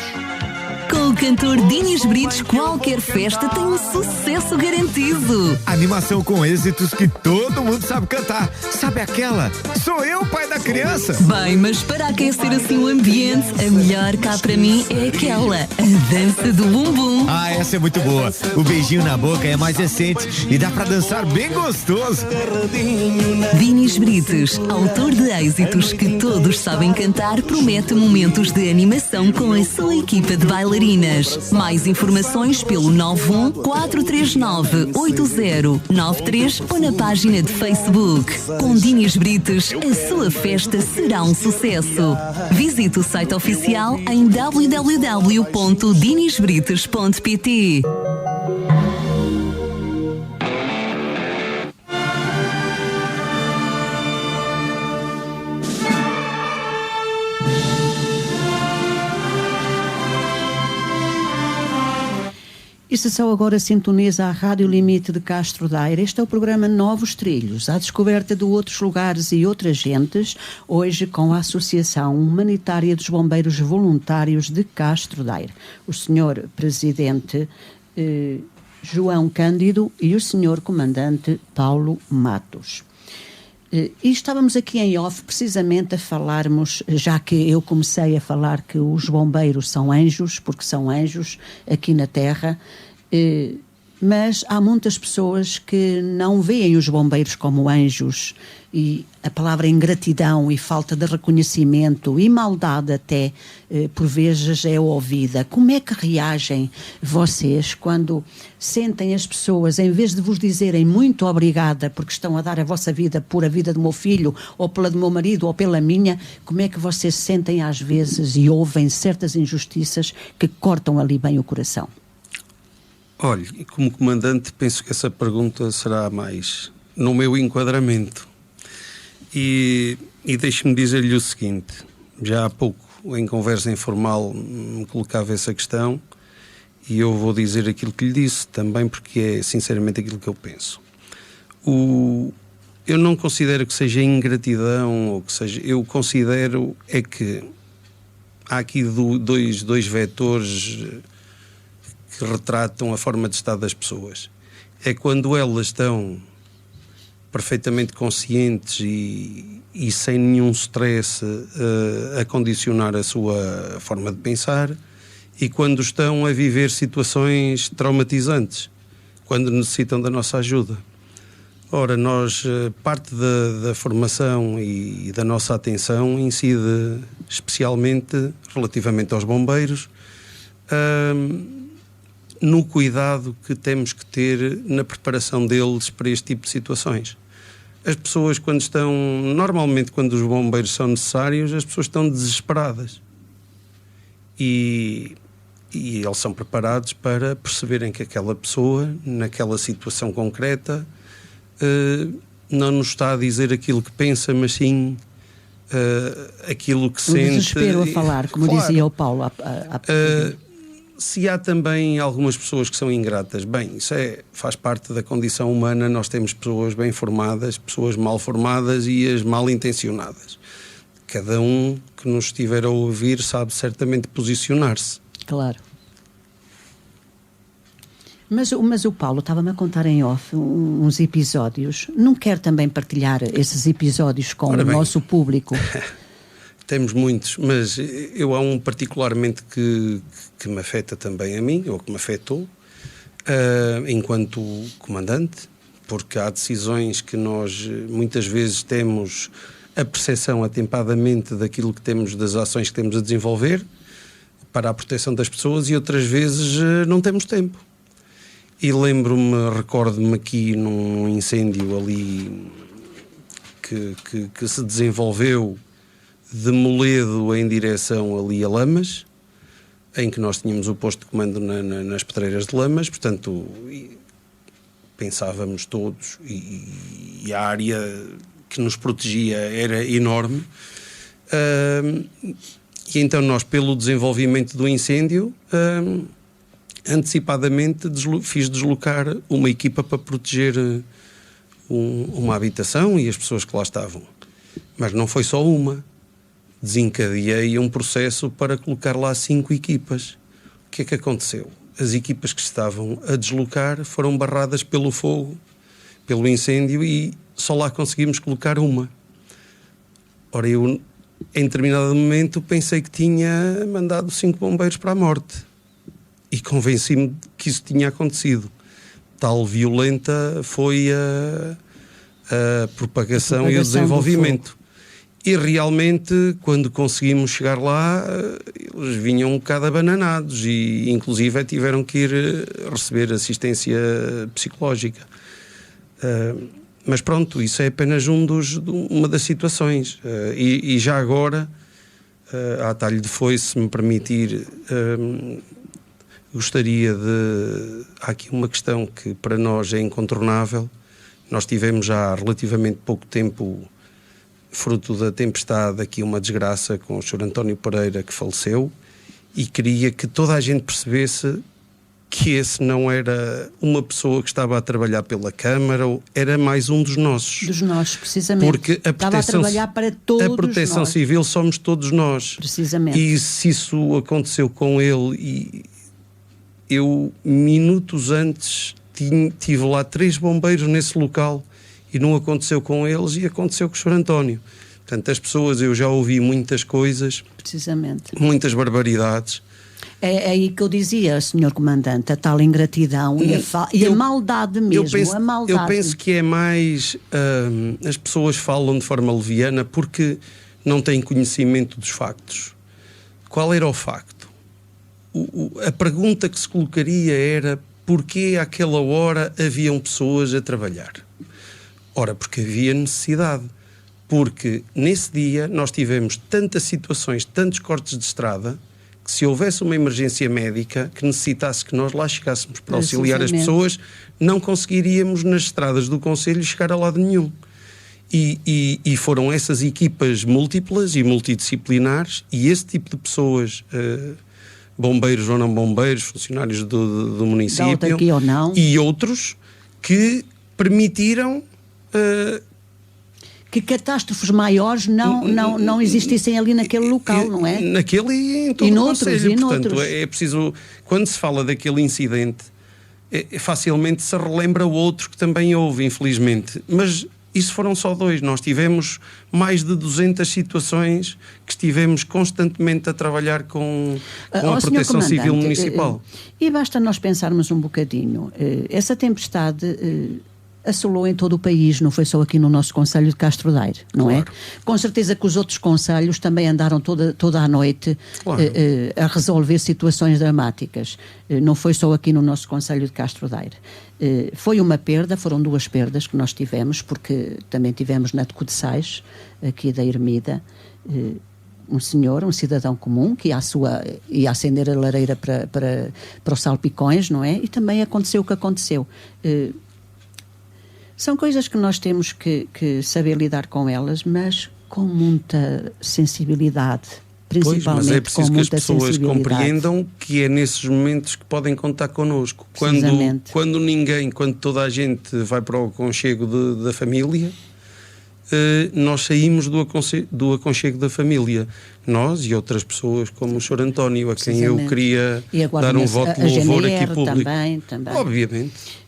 Com o cantor Dinis Brites, qualquer festa tem um sucesso garantido. Animação com êxitos que todo mundo sabe cantar. Sabe aquela? Sou eu, pai da criança. Bem, mas para aquecer assim o ambiente, a melhor cá para mim é aquela, a dança do bumbum. Ah, essa é muito boa. O beijinho na boca é mais recente e dá pra dançar bem gostoso. Dinis Brites, autor de êxitos que todos sabem cantar, promete momentos de animação com a sua equipa de bailarinas. Mais informações pelo 91 439 8093 ou na página de Facebook. Com Dinis Brites, a sua festa será um sucesso. Visite o site oficial em www.dinisbrites.pt. E se só agora sintoniza a Rádio Limite de Castro Daire, este é o programa Novos Trilhos, à descoberta de outros lugares e outras gentes, hoje com a Associação Humanitária dos Bombeiros Voluntários de Castro Daire. O Sr. Presidente João Cândido e o Sr. Comandante Paulo Matos. E estávamos aqui em off precisamente a falarmos, já que eu comecei a falar que os bombeiros são anjos, porque são anjos aqui na Terra, mas há muitas pessoas que não veem os bombeiros como anjos, e a palavra ingratidão e falta de reconhecimento e maldade até, por vezes é ouvida. Como é que reagem vocês quando sentem as pessoas, em vez de vos dizerem muito obrigada porque estão a dar a vossa vida por a vida do meu filho, ou pela do meu marido, ou pela minha, como é que vocês sentem às vezes e ouvem certas injustiças que cortam ali bem o coração? Olha, como comandante, penso que essa pergunta será mais no meu enquadramento. E deixe-me dizer-lhe o seguinte: já há pouco, em conversa informal, me colocava essa questão e eu vou dizer aquilo que lhe disse também, porque é sinceramente aquilo que eu penso. eu não considero que seja ingratidão, ou que seja, eu considero é que há aqui dois vetores que retratam a forma de estar das pessoas. É quando elas estão perfeitamente conscientes e sem nenhum stress a condicionar a sua forma de pensar, e quando estão a viver situações traumatizantes, quando necessitam da nossa ajuda. Ora, parte da formação e da nossa atenção incide especialmente, relativamente aos bombeiros, no cuidado que temos que ter na preparação deles para este tipo de situações. As pessoas, normalmente quando os bombeiros são necessários, as pessoas estão desesperadas. E eles são preparados para perceberem que aquela pessoa, naquela situação concreta, não nos está a dizer aquilo que pensa, mas sim aquilo que sente. Desespero a falar, como claro. Dizia o Paulo se há também algumas pessoas que são ingratas, bem, isso faz parte da condição humana. Nós temos pessoas bem formadas, pessoas mal formadas e as mal intencionadas. Cada um que nos estiver a ouvir sabe certamente posicionar-se. Claro. Mas o Paulo estava-me a contar em off uns episódios. Não quer também partilhar esses episódios com o nosso público? Temos muitos, mas há um particularmente que me afeta também a mim, ou que me afetou, enquanto comandante, porque há decisões que nós muitas vezes temos a percepção atempadamente daquilo que temos, das ações que temos a desenvolver para a proteção das pessoas, e outras vezes não temos tempo. E recordo-me aqui num incêndio ali que se desenvolveu de Moledo em direção ali a Lamas, em que nós tínhamos o posto de comando nas Pedreiras de Lamas, portanto pensávamos todos, e a área que nos protegia era enorme, e então nós, pelo desenvolvimento do incêndio, antecipadamente fiz deslocar uma equipa para proteger uma habitação e as pessoas que lá estavam. Mas não foi só uma. Desencadeei um processo para colocar lá 5 equipas. O que é que aconteceu? As equipas que estavam a deslocar foram barradas pelo fogo, pelo incêndio, e só lá conseguimos colocar uma. Ora, eu, em determinado momento, pensei que tinha mandado 5 bombeiros para a morte. E convenci-me que isso tinha acontecido. Tal violenta foi a propagação e o desenvolvimento. E realmente, quando conseguimos chegar lá, eles vinham um bocado abananados e, inclusive, tiveram que ir receber assistência psicológica. Mas pronto, isso é apenas uma das situações. E já agora, a atalho de foice, se me permitir, gostaria de... Há aqui uma questão que para nós é incontornável. Nós tivemos já há relativamente pouco tempo, fruto da tempestade, aqui uma desgraça com o Sr. António Pereira, que faleceu, e queria que toda a gente percebesse que esse não era uma pessoa que estava a trabalhar pela Câmara, era mais um dos nossos. Dos nossos, precisamente. Porque estava a trabalhar para todos nós. A proteção civil somos todos nós. Precisamente. E se isso aconteceu com ele, e eu, minutos antes, tive lá 3 bombeiros nesse local, e não aconteceu com eles, e aconteceu com o Sr. António. Portanto, as pessoas, eu já ouvi muitas coisas, precisamente, muitas barbaridades. É aí que eu dizia, Sr. Comandante, a tal ingratidão e a maldade mesmo. A maldade. Eu penso que é mais... as pessoas falam de forma leviana porque não têm conhecimento dos factos. Qual era o facto? A pergunta que se colocaria era: porquê àquela hora haviam pessoas a trabalhar? Ora, porque havia necessidade. Porque nesse dia nós tivemos tantas situações, tantos cortes de estrada, que se houvesse uma emergência médica que necessitasse que nós lá chegássemos para auxiliar as pessoas, não conseguiríamos nas estradas do concelho chegar a lado nenhum. E foram essas equipas múltiplas e multidisciplinares, e esse tipo de pessoas, bombeiros ou não bombeiros, funcionários do município, ou não, e outros, que permitiram que catástrofes maiores não existissem ali naquele local, não é? Naquele e em todo o concelho. Portanto, é preciso, quando se fala daquele incidente, facilmente se relembra o outro que também houve, infelizmente. Mas isso foram só 2. Nós tivemos mais de 200 situações que estivemos constantemente a trabalhar com a Proteção Civil Municipal. E basta nós pensarmos um bocadinho. Essa tempestade assolou em todo o país, não foi só aqui no nosso concelho de Castro Daire, não é? Com certeza que os outros concelhos também andaram toda a noite a resolver situações dramáticas. Não foi só aqui no nosso concelho de Castro Daire. Foi uma perda, foram 2 perdas que nós tivemos, porque também tivemos na de Codessais, aqui da Ermida, um senhor, um cidadão comum, que ia acender a lareira para os salpicões, não é? E também aconteceu o que aconteceu. São coisas que nós temos que saber lidar com elas, mas com muita sensibilidade, principalmente. Pois, mas é preciso que as pessoas compreendam que é nesses momentos que podem contar connosco. Quando toda a gente vai para o aconchego da família, nós saímos do aconchego da família. Nós e outras pessoas, como o Sr. António, a quem eu queria dar um voto de louvor aqui público. Também. Obviamente.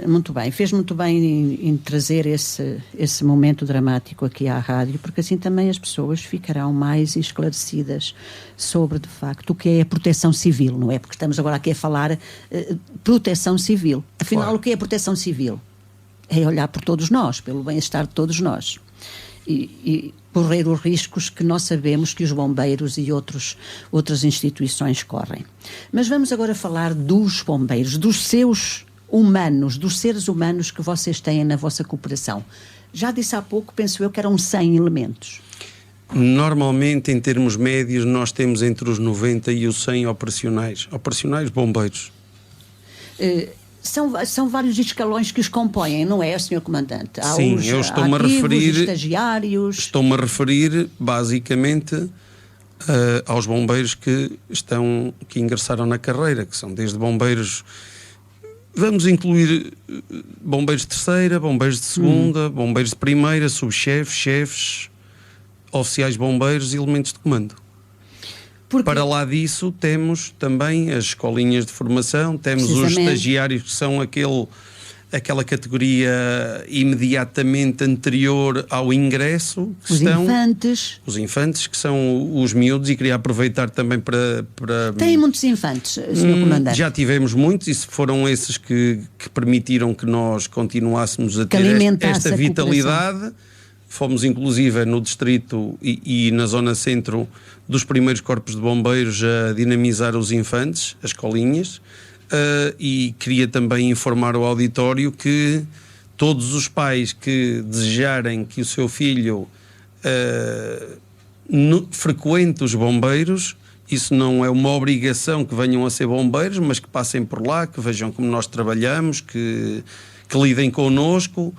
Muito bem, fez muito bem em trazer esse momento dramático aqui à rádio, porque assim também as pessoas ficarão mais esclarecidas sobre, de facto, o que é a proteção civil, não é? Porque estamos agora aqui a falar proteção civil. Afinal, o que é a proteção civil? É olhar por todos nós, pelo bem-estar de todos nós. E correr os riscos que nós sabemos que os bombeiros e outras instituições correm. Mas vamos agora falar dos bombeiros, dos seus humanos, dos seres humanos que vocês têm na vossa cooperação. Já disse há pouco, penso eu, que eram 100 elementos. Normalmente, em termos médios, nós temos entre os 90 e os 100 operacionais bombeiros. São vários escalões que os compõem, não é, Sr. Comandante? Há Sim, eu estou-me a referir... os estagiários... Estou-me a referir, basicamente, aos bombeiros que ingressaram na carreira, que são desde bombeiros... Vamos incluir bombeiros de terceira, bombeiros de segunda, bombeiros de primeira, subchefes, chefes, oficiais bombeiros e elementos de comando. Para lá disso temos também as escolinhas de formação, temos os estagiários que são aquela categoria imediatamente anterior ao ingresso. Os infantes, que são os miúdos, e queria aproveitar também para... Tem muitos infantes, Sr. Comandante? Já tivemos muitos, e foram esses que permitiram que nós continuássemos a ter esta vitalidade. Fomos inclusive no distrito e na zona centro dos primeiros corpos de bombeiros a dinamizar os infantes, as escolinhas. E queria também informar o auditório que todos os pais que desejarem que o seu filho frequente os bombeiros, isso não é uma obrigação que venham a ser bombeiros, mas que passem por lá, que vejam como nós trabalhamos, que lidem connosco,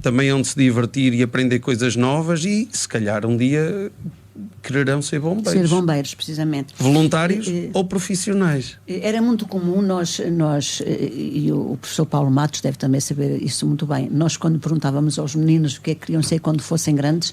também onde se divertir e aprender coisas novas, e se calhar um dia quererão ser bombeiros. Ser bombeiros, precisamente. Voluntários ou profissionais. Era muito comum nós e o professor Paulo Matos deve também saber isso muito bem, nós quando perguntávamos aos meninos o que é que queriam ser quando fossem grandes,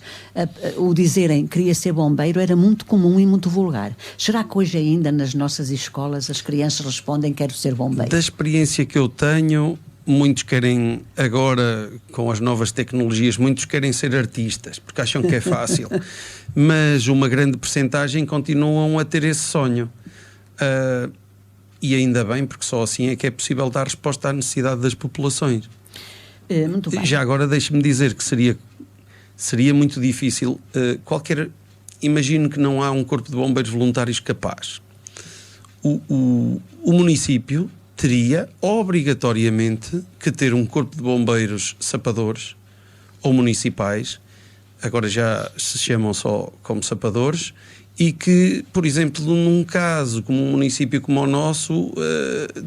o dizerem queria ser bombeiro era muito comum e muito vulgar. Será que hoje ainda nas nossas escolas as crianças respondem quero ser bombeiro? Da experiência que eu tenho, muitos querem agora, com as novas tecnologias, muitos querem ser artistas, porque acham que é fácil. Mas uma grande percentagem continuam a ter esse sonho. E ainda bem, porque só assim é que é possível dar resposta à necessidade das populações. Muito bem. Já agora deixe-me dizer que seria muito difícil. Imagino que não há um corpo de bombeiros voluntários capaz. O município teria obrigatoriamente que ter um corpo de bombeiros sapadores ou municipais, agora já se chamam só como sapadores, e que, por exemplo, num caso como um município como o nosso,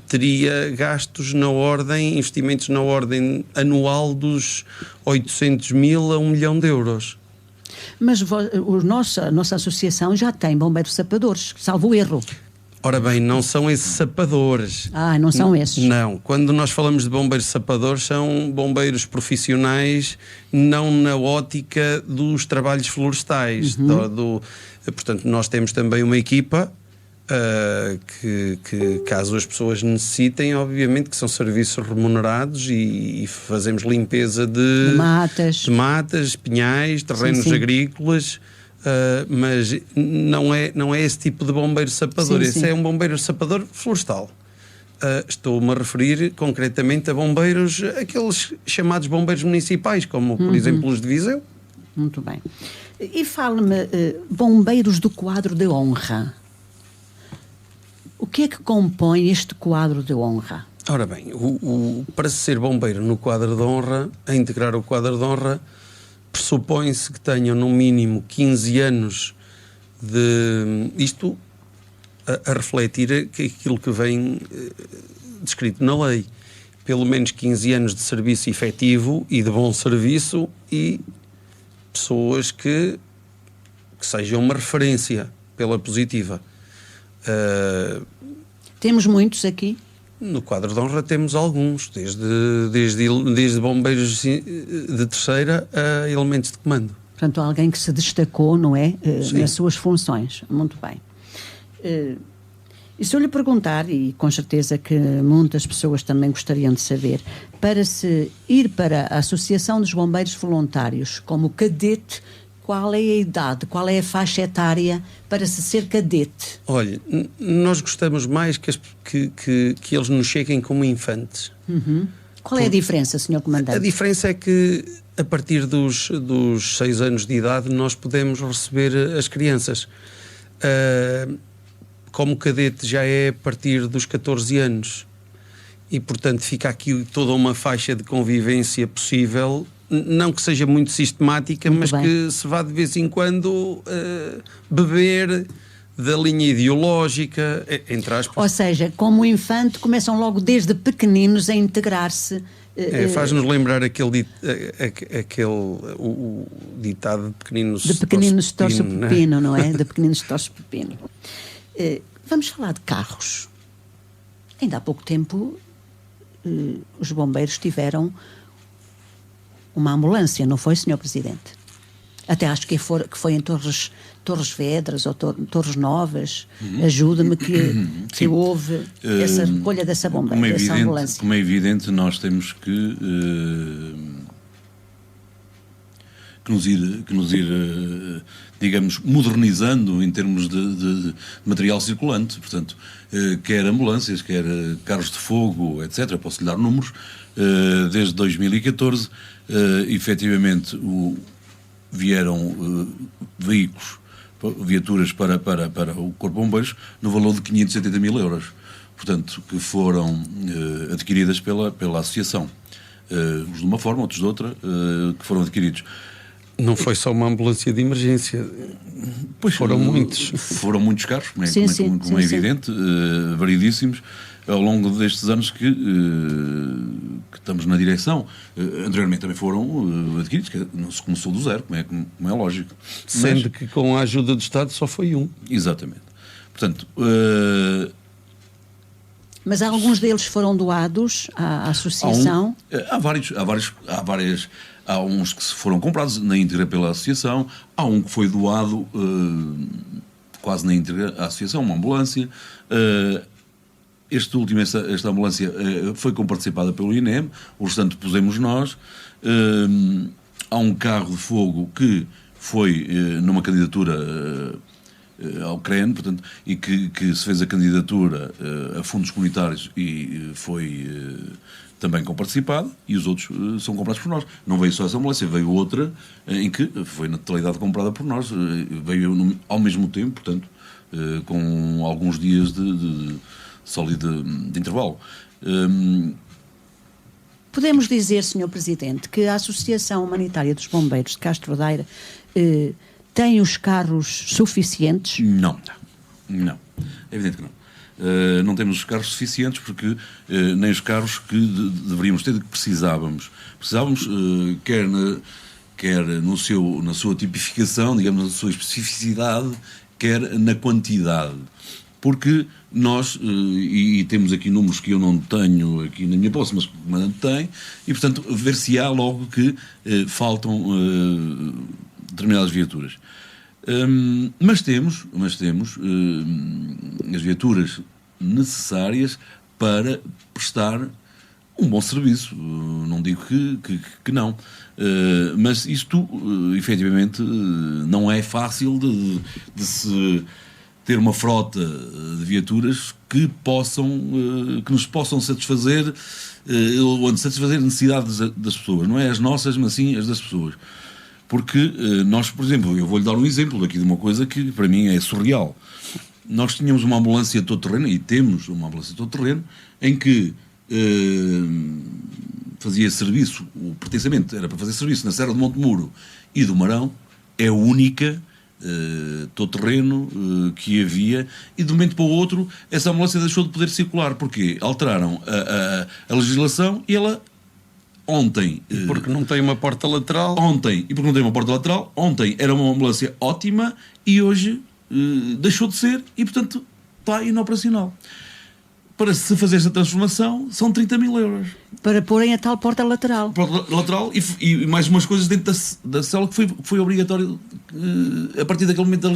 teria gastos investimentos na ordem anual dos 800 mil a 1 milhão de euros. Mas a nossa associação já tem bombeiros sapadores, salvo erro. Ora bem, não são esses sapadores. Não são esses. Não. Quando nós falamos de bombeiros sapadores, são bombeiros profissionais, não na ótica dos trabalhos florestais. Portanto, nós temos também uma equipa que caso as pessoas necessitem, obviamente que são serviços remunerados e fazemos limpeza de matas, pinhais, terrenos agrícolas. Mas não é esse tipo de bombeiro sapador. Esse é um bombeiro sapador florestal. Estou-me a referir concretamente a bombeiros, aqueles chamados bombeiros municipais, como por exemplo os de Viseu. Muito bem. E fale-me, bombeiros do quadro de honra. O que é que compõe este quadro de honra? Ora bem, para ser bombeiro no quadro de honra, a integrar o quadro de honra, pressupõe-se que tenham no mínimo 15 anos de isto a refletir aquilo que vem descrito na lei. Pelo menos 15 anos de serviço efetivo e de bom serviço e pessoas que sejam uma referência pela positiva. Temos muitos aqui? No quadro de honra temos alguns, desde bombeiros de terceira a elementos de comando. Portanto, alguém que se destacou, não é? Nas suas funções. Muito bem. E se eu lhe perguntar, e com certeza que muitas pessoas também gostariam de saber, para se ir para a Associação dos Bombeiros Voluntários como cadete, qual é a idade, qual é a faixa etária para se ser cadete? Olha, nós gostamos mais que eles nos cheguem como infantes. Qual é a diferença, Sr. Comandante? A diferença é que a partir dos 6 anos de idade nós podemos receber as crianças. Como cadete já é a partir dos 14 anos. E, portanto, fica aqui toda uma faixa de convivência possível. Não que seja muito sistemática, muito mas bem. Que se vá de vez em quando beber da linha ideológica, entre aspas. Ou seja, como infante, começam logo desde pequeninos a integrar-se. Faz-nos lembrar o ditado de pequeninos torce o pepino, não é? De pequeninos torce o pepino. Vamos falar de carros. Ainda há pouco tempo os bombeiros tiveram uma ambulância, não foi, Sr. Presidente? Até acho que foi em Torres Vedras ou Torres Novas. Ajude-me que houve essa recolha dessa bombeira, dessa ambulância. Como é evidente, nós temos que nos ir, digamos, modernizando em termos de material circulante. Portanto, quer ambulâncias, quer carros de fogo, etc. Posso-lhe dar números. Desde 2014, efetivamente, vieram viaturas para o Corpo de Bombeiros no valor de 570 mil euros. Portanto, que foram adquiridas pela Associação. Uns de uma forma, outros de outra, que foram adquiridos. Não foi só uma ambulância de emergência. Pois foram muitos. Foram muitos carros, como é evidente, variedíssimos, ao longo destes anos que estamos na direção. Anteriormente também foram adquiridos, que não se começou do zero, como é lógico. Sendo que com a ajuda do Estado só foi um. Exatamente. Portanto... Mas alguns deles foram doados à associação? Há uns que foram comprados na íntegra pela associação, há um que foi doado quase na íntegra à associação, uma ambulância. Esta ambulância foi comparticipada pelo INEM, o restante pusemos nós. Há um carro de fogo que foi numa candidatura ao CREN, portanto, e que se fez a candidatura a fundos comunitários e foi também comparticipado, e os outros são comprados por nós. Não veio só essa ambulância, veio outra em que foi na totalidade comprada por nós, veio ao mesmo tempo, portanto, com alguns dias de intervalo. Podemos dizer, Sr. Presidente, que a Associação Humanitária dos Bombeiros de Castro Daire tem os carros suficientes? Não. É evidente que não. Não temos os carros suficientes porque nem os carros que deveríamos ter, que precisávamos. Precisávamos, quer na sua tipificação, digamos, na sua especificidade, quer na quantidade. porque nós, e temos aqui números que eu não tenho aqui na minha posse, mas o comandante tem, e portanto ver-se-á logo que faltam determinadas viaturas. Mas temos as viaturas necessárias para prestar um bom serviço. Não digo que não. Mas isto, efetivamente, não é fácil de se ter uma frota de viaturas que nos possam satisfazer, onde satisfazer necessidades das pessoas. Não é as nossas, mas sim as das pessoas. Porque nós, por exemplo, eu vou-lhe dar um exemplo aqui de uma coisa que para mim é surreal. Nós tínhamos uma ambulância todo-terreno, e temos uma ambulância todo-terreno, em que fazia serviço, o pertencimento era para fazer serviço na Serra de Montemuro e do Marão, é a única todo-terreno que havia, e de um momento para o outro essa ambulância deixou de poder circular. Porquê? Alteraram a legislação e ela ontem... Porque não tem uma porta lateral. Ontem era uma ambulância ótima e hoje deixou de ser e, portanto, está inoperacional. Para se fazer esta transformação, são 30 mil euros. Para porem a tal porta lateral. Porta lateral e mais umas coisas dentro da célula que foi obrigatório a partir daquele momento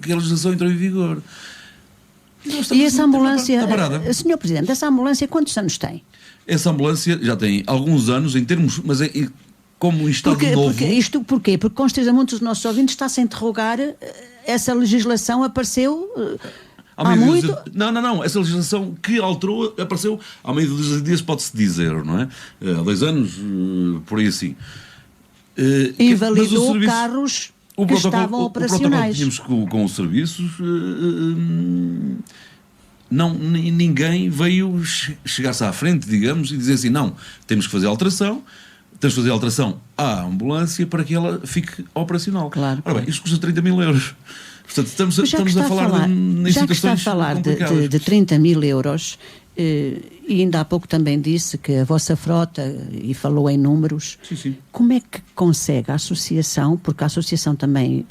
que a legislação entrou em vigor. E essa ambulância, Sr. Presidente, essa ambulância quantos anos tem? Essa ambulância já tem alguns anos, em termos, mas como um estado novo... Porquê? Porque com certeza muitos dos nossos ouvintes está-se a interrogar, essa legislação apareceu... Há muito... Não. Essa legislação que alterou apareceu há meio de 2 dias, pode-se dizer, não é? Há 2 anos, por aí assim. Invalidou carros que estavam operacionais. O protocolo que tínhamos com os serviços, ninguém veio chegar-se à frente, digamos, e dizer assim, não, temos que fazer alteração à ambulância para que ela fique operacional. Claro. Ora bem, isto custa 30 mil euros. Portanto, estamos a falar já que está a falar de 30 mil euros, e ainda há pouco também disse que a vossa frota, e falou em números, sim. Como é que consegue a associação, porque a associação também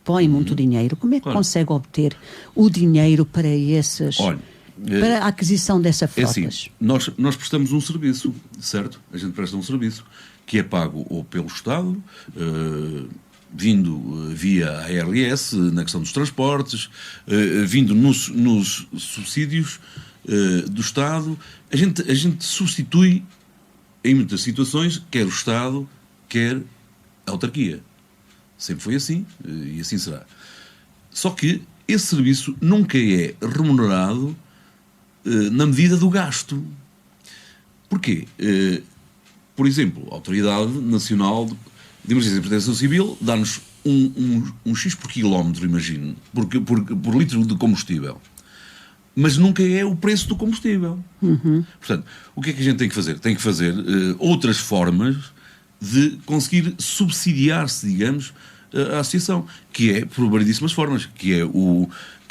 põe muito dinheiro, como é que consegue obter o dinheiro para para a aquisição dessas frotas? É assim, nós prestamos um serviço, certo? A gente presta um serviço que é pago ou pelo Estado, vindo via ARS, na questão dos transportes, vindo nos subsídios do Estado. A gente substitui, em muitas situações, quer o Estado, quer a autarquia. Sempre foi assim, e assim será. Só que esse serviço nunca é remunerado na medida do gasto. Porquê? Por exemplo, a Autoridade Nacional de Emergência e Proteção Civil dá-nos um X por quilómetro, imagino, por litro de combustível. Mas nunca é o preço do combustível. Portanto, o que é que a gente tem que fazer? Tem que fazer outras formas de conseguir subsidiar-se, digamos, a associação, que é por variedíssimas formas, que é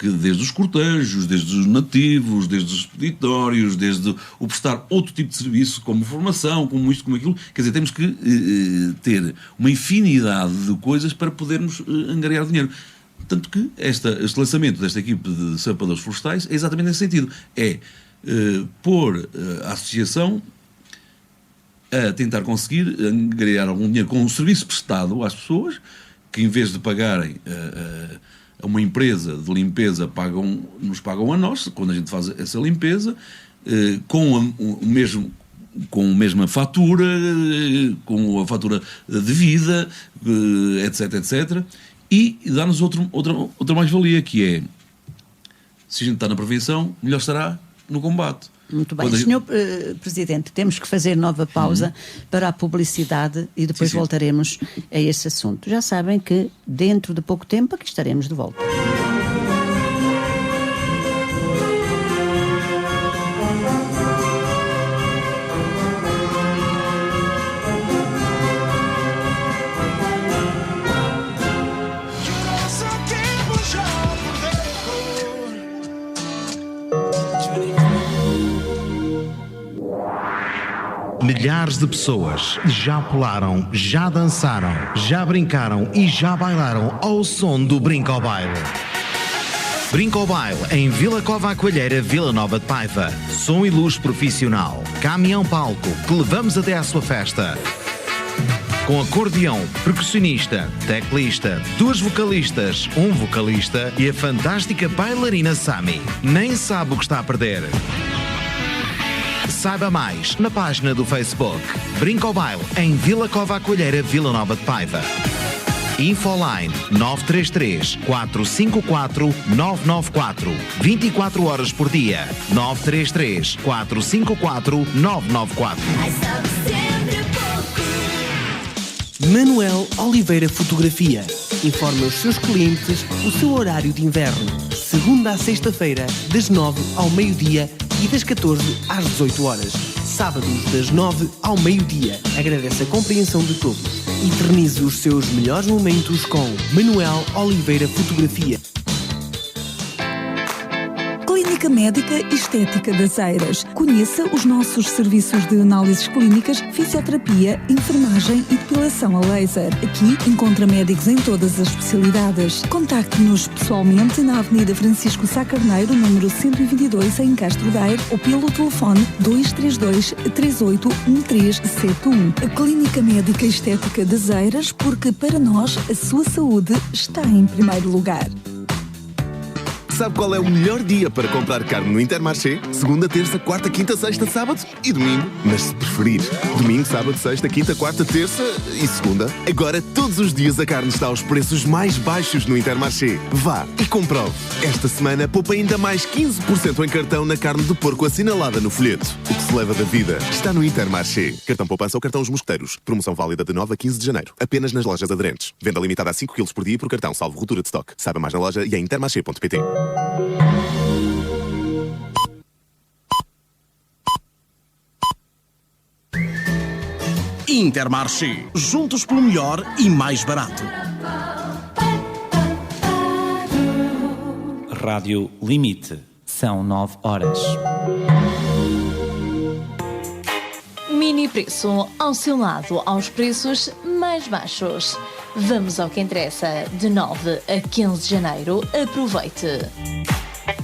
desde os cortejos, desde os nativos, desde os expeditórios, desde o prestar outro tipo de serviço, como formação, como isto, como aquilo. Quer dizer, temos que ter uma infinidade de coisas para podermos angariar dinheiro. Tanto que este lançamento desta equipe de sapadores florestais é exatamente nesse sentido. É pôr a associação a tentar conseguir angariar algum dinheiro com um serviço prestado às pessoas, que em vez de pagarem a uma empresa de limpeza, nos pagam a nós, quando a gente faz essa limpeza, com a mesma fatura, com a fatura de vida, etc. E dá-nos outra mais-valia, que é, se a gente está na prevenção, melhor estará no combate. Muito bem. Senhor Presidente, temos que fazer nova pausa para a publicidade e depois voltaremos a esse assunto. Já sabem que dentro de pouco tempo aqui estaremos de volta. Milhares de pessoas já pularam, já dançaram, já brincaram e já bailaram ao som do Brinca ao Baile. Brincobile em Vila Cova Coelheira, Vila Nova de Paiva. Som e luz profissional. Caminhão palco que levamos até à sua festa. Com acordeão, percussionista, teclista, 2 vocalistas, 1 vocalista e a fantástica bailarina Sami. Nem sabe o que está a perder. Saiba mais na página do Facebook. Brincobile em Vila Cova Coelheira, Vila Nova de Paiva. Infoline 933 454 994. 24 horas por dia. 933 454 994. Manuel Oliveira Fotografia. Informa os seus clientes o seu horário de inverno. Segunda à sexta-feira, das 9 ao meio-dia e das 14 às 18 horas. Sábados, das 9 ao meio-dia. Agradece a compreensão de todos. Eternize os seus melhores momentos com Manuel Oliveira Fotografia. Clínica Médica e Estética das Eiras. Conheça os nossos serviços de análises clínicas, fisioterapia, enfermagem e depilação a laser. Aqui encontra médicos em todas as especialidades. Contacte-nos pessoalmente na Avenida Francisco Sá Carneiro, número 122, em Castro Daire, ou pelo telefone 232 381371. A Clínica Médica e Estética das Eiras, porque para nós a sua saúde está em primeiro lugar. Sabe qual é o melhor dia para comprar carne no Intermarché? Segunda, terça, quarta, quinta, sexta, sábado e domingo. Mas se preferir, domingo, sábado, sexta, quinta, quarta, terça e segunda. Agora, todos os dias a carne está aos preços mais baixos no Intermarché. Vá e comprove. Esta semana, poupa ainda mais 15% em cartão na carne de porco assinalada no folheto. O que se leva da vida está no Intermarché. Cartão poupança ou cartão Os Mosqueteiros. Promoção válida de 9 a 15 de janeiro. Apenas nas lojas aderentes. Venda limitada a 5 kg por dia por cartão, salvo ruptura de stock. Saiba mais na loja e em intermarché.pt. Intermarché. Juntos pelo melhor e mais barato. Rádio Limite. São 9 horas. Mini preço ao seu lado, aos preços mais baixos. Vamos ao que interessa. De 9 a 15 de janeiro, aproveite.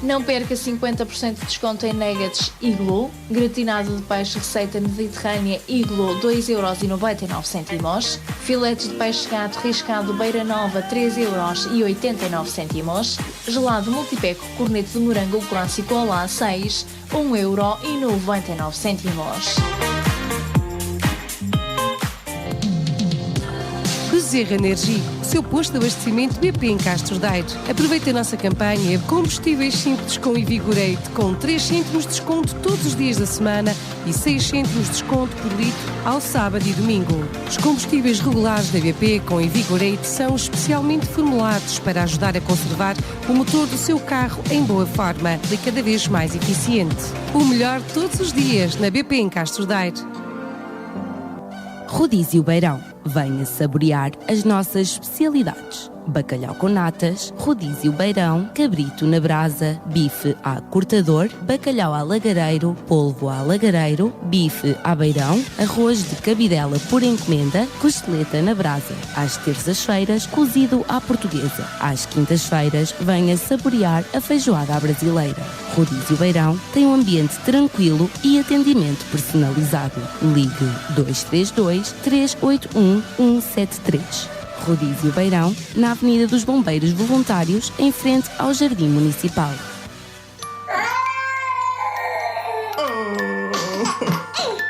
Não perca 50% de desconto em nuggets Iglo, gratinado de peixe receita mediterrânea Iglo 2,99€, filetes de peixe gato riscado Beira Nova 3,89€, gelado multipeco corneto de morango clássico Olá 6, 1,99€. Bezerra Energia, seu posto de abastecimento BP em Castro Daire. Aproveite a nossa campanha Combustíveis Simples com Invigorate, com 3 cêntimos de desconto todos os dias da semana e 6 cêntimos de desconto por litro ao sábado e domingo. Os combustíveis regulares da BP com Invigorate são especialmente formulados para ajudar a conservar o motor do seu carro em boa forma e cada vez mais eficiente. O melhor todos os dias na BP em Castro Daire. Rodízio Beirão. Venha saborear as nossas especialidades. Bacalhau com natas, rodízio beirão, cabrito na brasa, bife à cortador, bacalhau à lagareiro, polvo à lagareiro, bife à beirão, arroz de cabidela por encomenda, costeleta na brasa. Às terças-feiras, cozido à portuguesa. Às quintas-feiras, venha saborear a feijoada à brasileira. Rodízio Beirão tem um ambiente tranquilo e atendimento personalizado. Ligue 232 381 173. Rodízio Beirão, na Avenida dos Bombeiros Voluntários, em frente ao Jardim Municipal.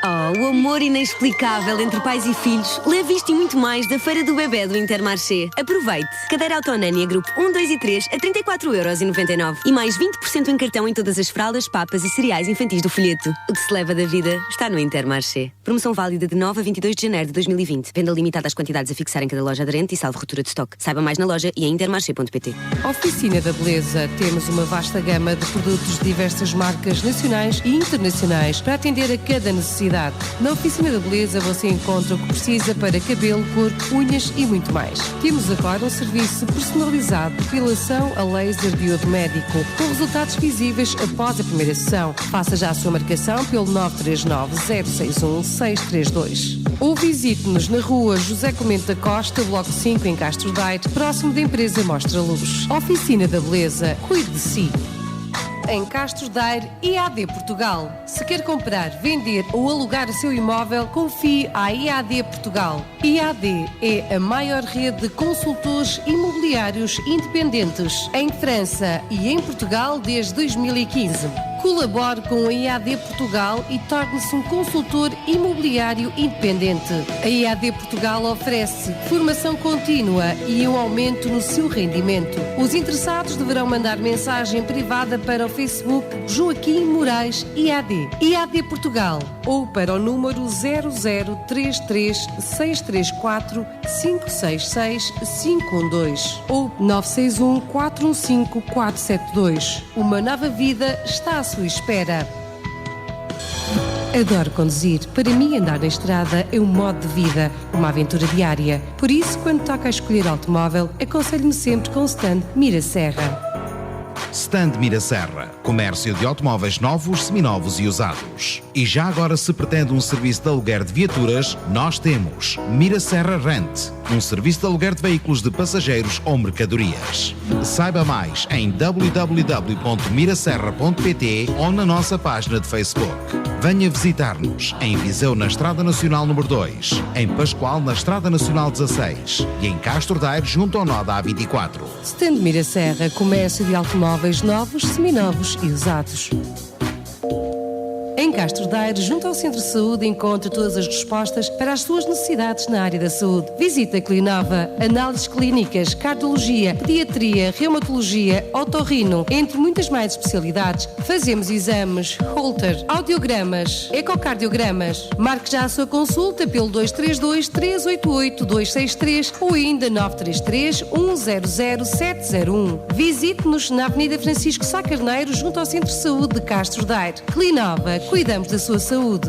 Oh, o amor inexplicável entre pais e filhos. Leve isto e muito mais da Feira do Bebé do Intermarché. Aproveite. Cadeira Autonânia Grupo 1, 2 e 3 a 34,99€ e mais 20% em cartão em todas as fraldas, papas e cereais infantis do folheto. O que se leva da vida está no Intermarché. Promoção válida de 9 a 22 de janeiro de 2020. Venda limitada às quantidades a fixar em cada loja aderente e salvo ruptura de stock. Saiba mais na loja e em intermarché.pt. Oficina da Beleza. Temos uma vasta gama de produtos de diversas marcas nacionais e internacionais para atender a cada necessidade. Na Oficina da Beleza você encontra o que precisa para cabelo, corpo, unhas e muito mais. Temos agora um serviço personalizado de depilação a laser biomédico, com resultados visíveis após a primeira sessão. Faça já a sua marcação pelo 939-061-632. Ou visite-nos na rua José Clemente da Costa, bloco 5, em Castro Daire, próximo da empresa Mostra Luz. Oficina da Beleza, cuide de si. Em Castro Daire, IAD Portugal. Se quer comprar, vender ou alugar o seu imóvel, confie à IAD Portugal. IAD é a maior rede de consultores imobiliários independentes em França e em Portugal desde 2015. Colabore com a IAD Portugal e torne-se um consultor imobiliário independente. A IAD Portugal oferece formação contínua e um aumento no seu rendimento. Os interessados deverão mandar mensagem privada para o Facebook Joaquim Moraes IAD. IAD Portugal ou para o número 0033 634 566 512 ou 961 415 472. Uma nova vida está à sua espera. Adoro conduzir. Para mim, andar na estrada é um modo de vida, uma aventura diária. Por isso, quando toca a escolher automóvel, aconselho-me sempre com o stand Mira Serra. Stand Mira Serra, comércio de automóveis novos, seminovos e usados. E já agora, se pretende um serviço de aluguer de viaturas, nós temos Mira Serra Rent, um serviço de aluguer de veículos de passageiros ou mercadorias. Saiba mais em www.miraserra.pt ou na nossa página de Facebook. Venha visitar-nos em Viseu na Estrada Nacional número 2, em Pascoal na Estrada Nacional 16 e em Castro Daire junto ao nó da A24. Stand Mira Serra, comércio de automóveis novos, seminovos e usados. Em Castro Daire, junto ao Centro de Saúde, encontra todas as respostas para as suas necessidades na área da saúde. Visite a Clinova, análises clínicas, cardiologia, pediatria, reumatologia, otorrino, entre muitas mais especialidades. Fazemos exames, Holter, audiogramas, ecocardiogramas. Marque já a sua consulta pelo 232 388 263 ou ainda 933 100 701. Visite-nos na Avenida Francisco Sá Carneiro, junto ao Centro de Saúde de Castro Daire. Clinova, cuidamos da sua saúde.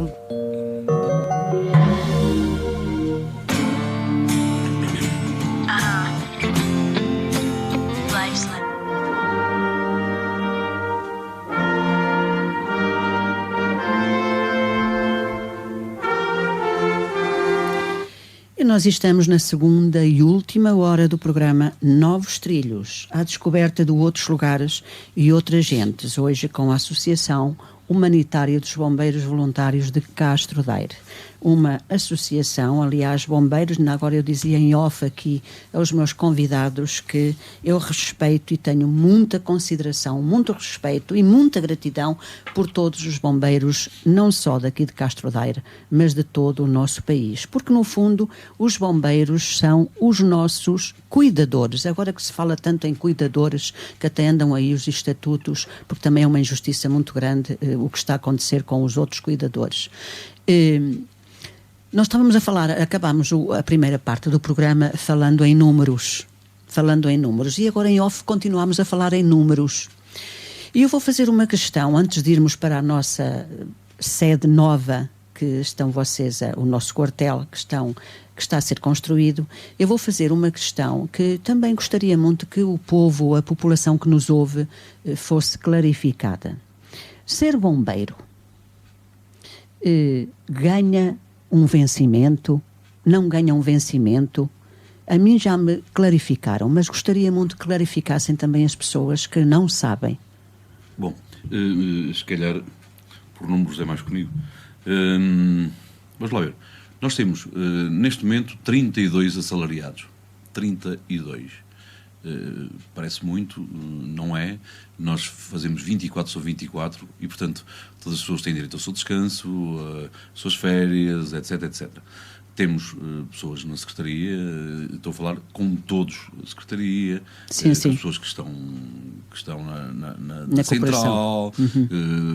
E nós estamos na segunda e última hora do programa Novos Trilhos, à descoberta de outros lugares e outras gentes, hoje com a Associação Humanitária dos Bombeiros Voluntários de Castro Daire. Uma associação, aliás, bombeiros, agora eu dizia em off aqui aos meus convidados que eu respeito e tenho muita consideração, muito respeito e muita gratidão por todos os bombeiros, não só daqui de Castro Daire, mas de todo o nosso país. Porque, no fundo, os bombeiros são os nossos cuidadores. Agora que se fala tanto em cuidadores, que até andam aí os estatutos, porque também é uma injustiça muito grande o que está a acontecer com os outros cuidadores. Nós estávamos a falar, acabámos a primeira parte do programa falando em números, e agora em off continuamos a falar em números. E eu vou fazer uma questão, antes de irmos para a nossa sede nova, que estão vocês, o nosso quartel, que está a ser construído, eu vou fazer uma questão que também gostaria muito que o povo, a população que nos ouve, fosse clarificada. Ser bombeiro ganha um vencimento, não ganha um vencimento? A mim já me clarificaram, mas gostaria muito que clarificassem também as pessoas que não sabem. Bom, se calhar por números é mais comigo. Vamos lá ver. Nós temos, neste momento, 32 assalariados. 32. Parece muito, não é? Nós fazemos 24 sobre 24 e, portanto, todas as pessoas têm direito ao seu descanso, às suas férias, etc, etc. Temos pessoas na Secretaria, estou a falar com todos, a Secretaria, sim. As pessoas que estão na Central,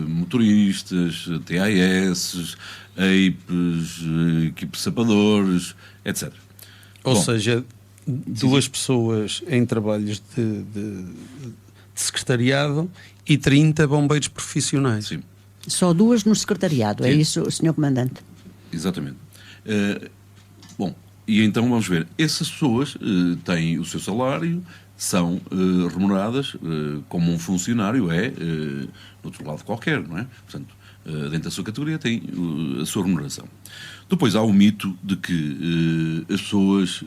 motoristas, TAS, EIPs, equipes de sapadores, etc. Ou seja, duas pessoas em trabalhos de secretariado e 30 bombeiros profissionais. Sim. Só duas no secretariado, é isso, Sr. Comandante? Exatamente. Bom, e então vamos ver. Essas pessoas têm o seu salário, são remuneradas como um funcionário no outro lado qualquer, não é? Portanto, dentro da sua categoria tem a sua remuneração. Depois há o mito de que as pessoas,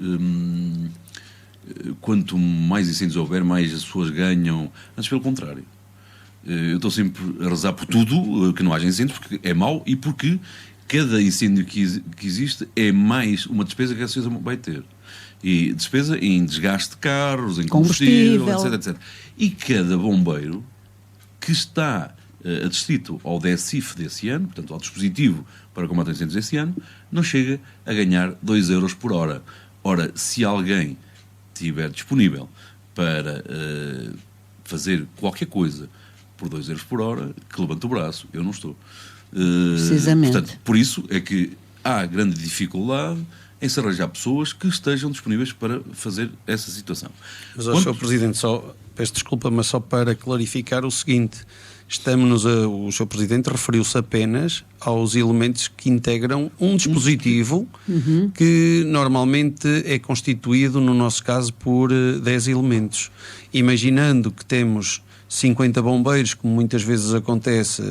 quanto mais incêndios houver, mais as pessoas ganham. Antes, pelo contrário. Eu estou sempre a rezar por tudo, que não haja incêndios, porque é mau e porque cada incêndio que existe é mais uma despesa que a sociedade vai ter. E despesa em desgaste de carros, em combustível, etc. E cada bombeiro que está adscrito ao DSIF desse ano, portanto ao dispositivo para combate a incêndios desse ano, não chega a ganhar 2 euros por hora. Ora, se alguém estiver disponível para fazer qualquer coisa por 2 euros por hora, que levante o braço. Eu não estou. Precisamente. Portanto, por isso é que há grande dificuldade em se arranjar pessoas que estejam disponíveis para fazer essa situação. Mas, Sr. Presidente, peço desculpa, mas só para clarificar o seguinte: o Sr. Presidente referiu-se apenas aos elementos que integram um dispositivo que normalmente é constituído, no nosso caso, por 10 elementos. Imaginando que temos 50 bombeiros, como muitas vezes acontece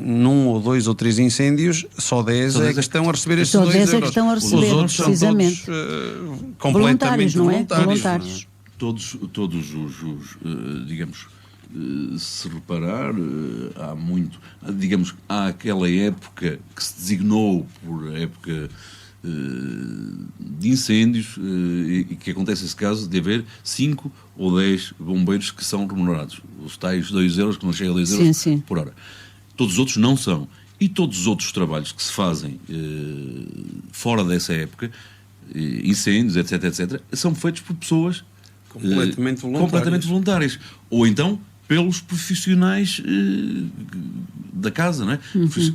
num ou 2 ou 3 incêndios, só 10 é que estão a receber estes 2 euros. Só 10 é que estão a receber, os outros precisamente. São todos completamente voluntários. Todos os digamos, se reparar, há muito, digamos, há aquela época que se designou por época de incêndios, e que acontece esse caso de haver 5 ou 10 bombeiros que são remunerados, os tais 2 euros, que não chega a 2 euros por hora. Todos os outros não são. E todos os outros trabalhos que se fazem fora dessa época, incêndios, etc., são feitos por pessoas completamente voluntárias. Ou então pelos profissionais da casa, não é?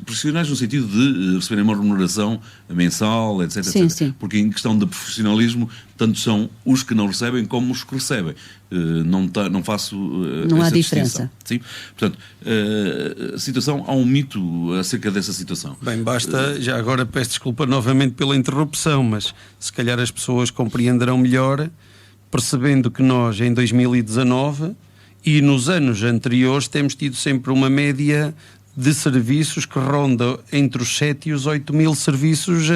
Profissionais no sentido de receberem uma remuneração mensal, etc. Sim. Porque em questão de profissionalismo, tanto são os que não recebem como os que recebem. Não faço não essa há diferença. Sim? Portanto, a situação, há um mito acerca dessa situação. Bem, basta, já agora peço desculpa novamente pela interrupção, mas se calhar as pessoas compreenderão melhor, percebendo que nós, em 2019... e nos anos anteriores temos tido sempre uma média de serviços que ronda entre os 7 e os 8 mil serviços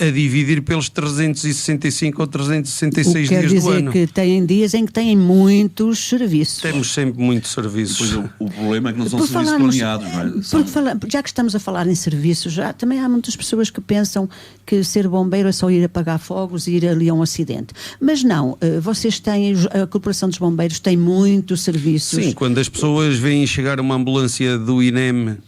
a dividir pelos 365 ou 366 dias do ano. Quer dizer que têm dias em que têm muitos serviços. Temos sempre muitos serviços. Depois, o problema é que não são serviços planeados, não é? Já que estamos a falar em serviços, também há muitas pessoas que pensam que ser bombeiro é só ir apagar fogos e ir ali a um acidente. Mas não, vocês têm, a Corporação dos Bombeiros tem muitos serviços. Sim, quando as pessoas veem chegar uma ambulância do INEM,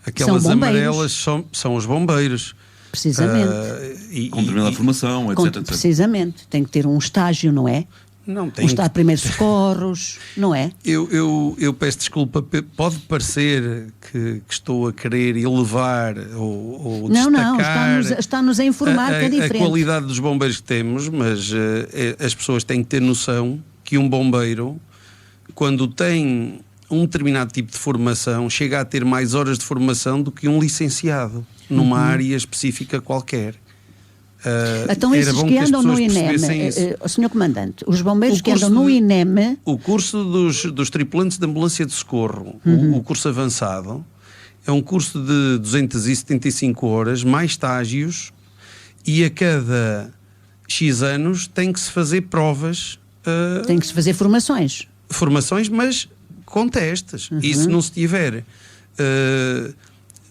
aquelas amarelas são os bombeiros. Precisamente. Com determinada formação, etc. Precisamente. Tem que ter um estágio, não é? Não tem. Um estágio de primeiros socorros, não é? Eu peço desculpa, pode parecer que estou a querer elevar ou destacar... Não, está-nos a informar que é diferente. A qualidade dos bombeiros que temos, mas as pessoas têm que ter noção que um bombeiro, quando tem um determinado tipo de formação, chega a ter mais horas de formação do que um licenciado numa área específica qualquer. Então esses que andam no INEM, o Sr. Comandante, os bombeiros que andam no INEM... O curso dos tripulantes de ambulância de socorro, o curso avançado, é um curso de 275 horas, mais estágios, e a cada X anos tem que se fazer provas... tem que se fazer formações. Formações, mas com testes. E se não se tiver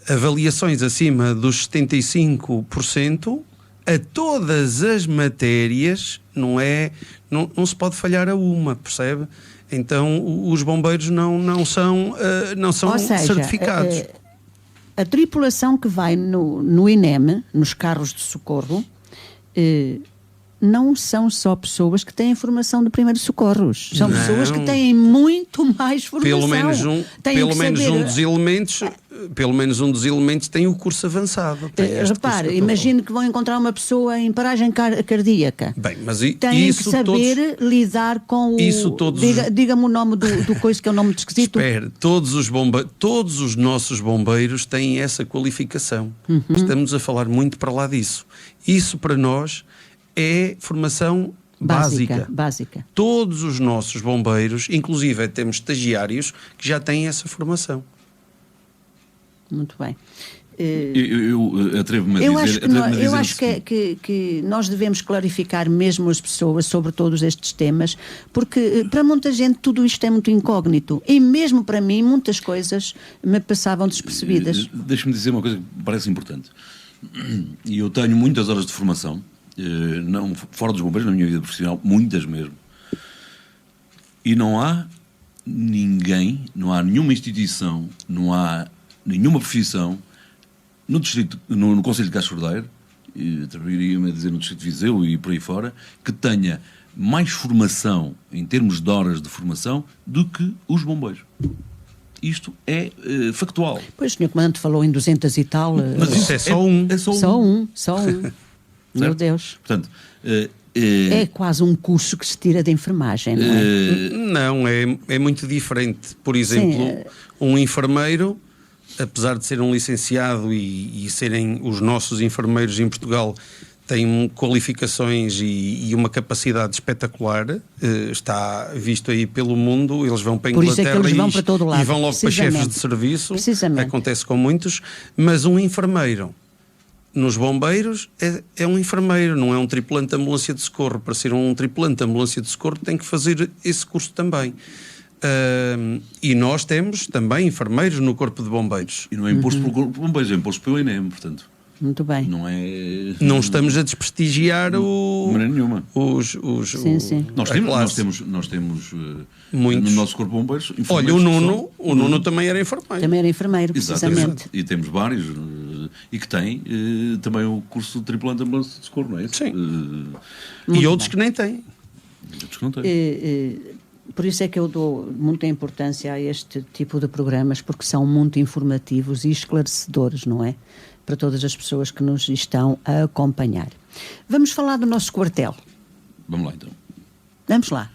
avaliações acima dos 75%, a todas as matérias, não se pode falhar a uma, percebe? Então os bombeiros não são Ou seja, certificados. A tripulação que vai no INEM, nos carros de socorro, não são só pessoas que têm formação de primeiros socorros. São Não. pessoas que têm muito mais formação. Pelo menos um dos elementos tem o curso avançado. Repare, imagine que vão encontrar uma pessoa em paragem cardíaca. Bem, mas têm que saber lidar com o... Diga-me o nome do coisa que é o nome de esquisito. Espera, todos os nossos bombeiros têm essa qualificação. Estamos a falar muito para lá disso. Isso para nós é formação básica. Todos os nossos bombeiros, inclusive temos estagiários que já têm essa formação. Muito bem. Eu atrevo-me a dizer... Eu acho que nós devemos clarificar mesmo as pessoas sobre todos estes temas, porque para muita gente tudo isto é muito incógnito. E mesmo para mim, muitas coisas me passavam despercebidas. Deixa-me dizer uma coisa que me parece importante. E eu tenho muitas horas de formação, não, fora dos bombeiros, na minha vida profissional, muitas mesmo. E não há ninguém, não há nenhuma instituição, não há nenhuma profissão no distrito, no Concelho de Castro Daire, atreveria-me a dizer no distrito de Viseu e por aí fora, que tenha mais formação em termos de horas de formação do que os bombeiros. Isto é factual. Pois o Sr. Comandante falou em 200 e tal. Mas isso é só um. É só um. Meu Deus. Portanto, é quase um curso que se tira de enfermagem, não é? Não, é muito diferente. Por exemplo, um enfermeiro, apesar de ser um licenciado e serem os nossos enfermeiros em Portugal, têm qualificações e uma capacidade espetacular, está visto aí pelo mundo, eles vão para a Inglaterra Por isso é que eles vão para todo lado, e vão logo para chefes de serviço, acontece com muitos, mas um enfermeiro nos bombeiros é um enfermeiro, não é um tripulante de ambulância de socorro. Para ser um tripulante de ambulância de socorro tem que fazer esse curso também. E nós temos também enfermeiros no Corpo de Bombeiros. E não é imposto pelo Corpo de Bombeiros, é imposto pelo INEM, portanto. Muito bem. Não estamos a desprestigiar de maneira nenhuma. Sim. Nós temos muitos. No nosso Corpo de Bombeiros. Olha, o Nuno também era enfermeiro. Também era enfermeiro, precisamente. Exatamente. E temos vários e que têm também o curso de tripulante de ambulância de socorro, não é? Sim. E outros que nem têm. Por isso é que eu dou muita importância a este tipo de programas, porque são muito informativos e esclarecedores, não é? Para todas as pessoas que nos estão a acompanhar. Vamos falar do nosso quartel. Vamos lá, então. Vamos lá.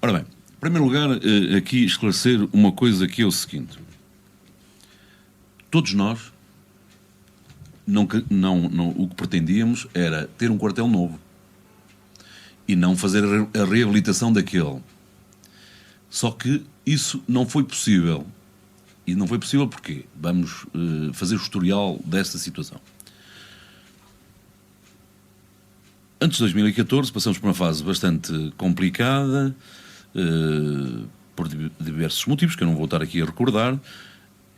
Ora bem, em primeiro lugar, aqui esclarecer uma coisa que é o seguinte. Todos nós, o que pretendíamos era ter um quartel novo e não fazer a reabilitação daquele. Só que isso não foi possível. E não foi possível porque vamos fazer o historial desta situação. Antes de 2014 passamos por uma fase bastante complicada, por diversos motivos, que eu não vou estar aqui a recordar,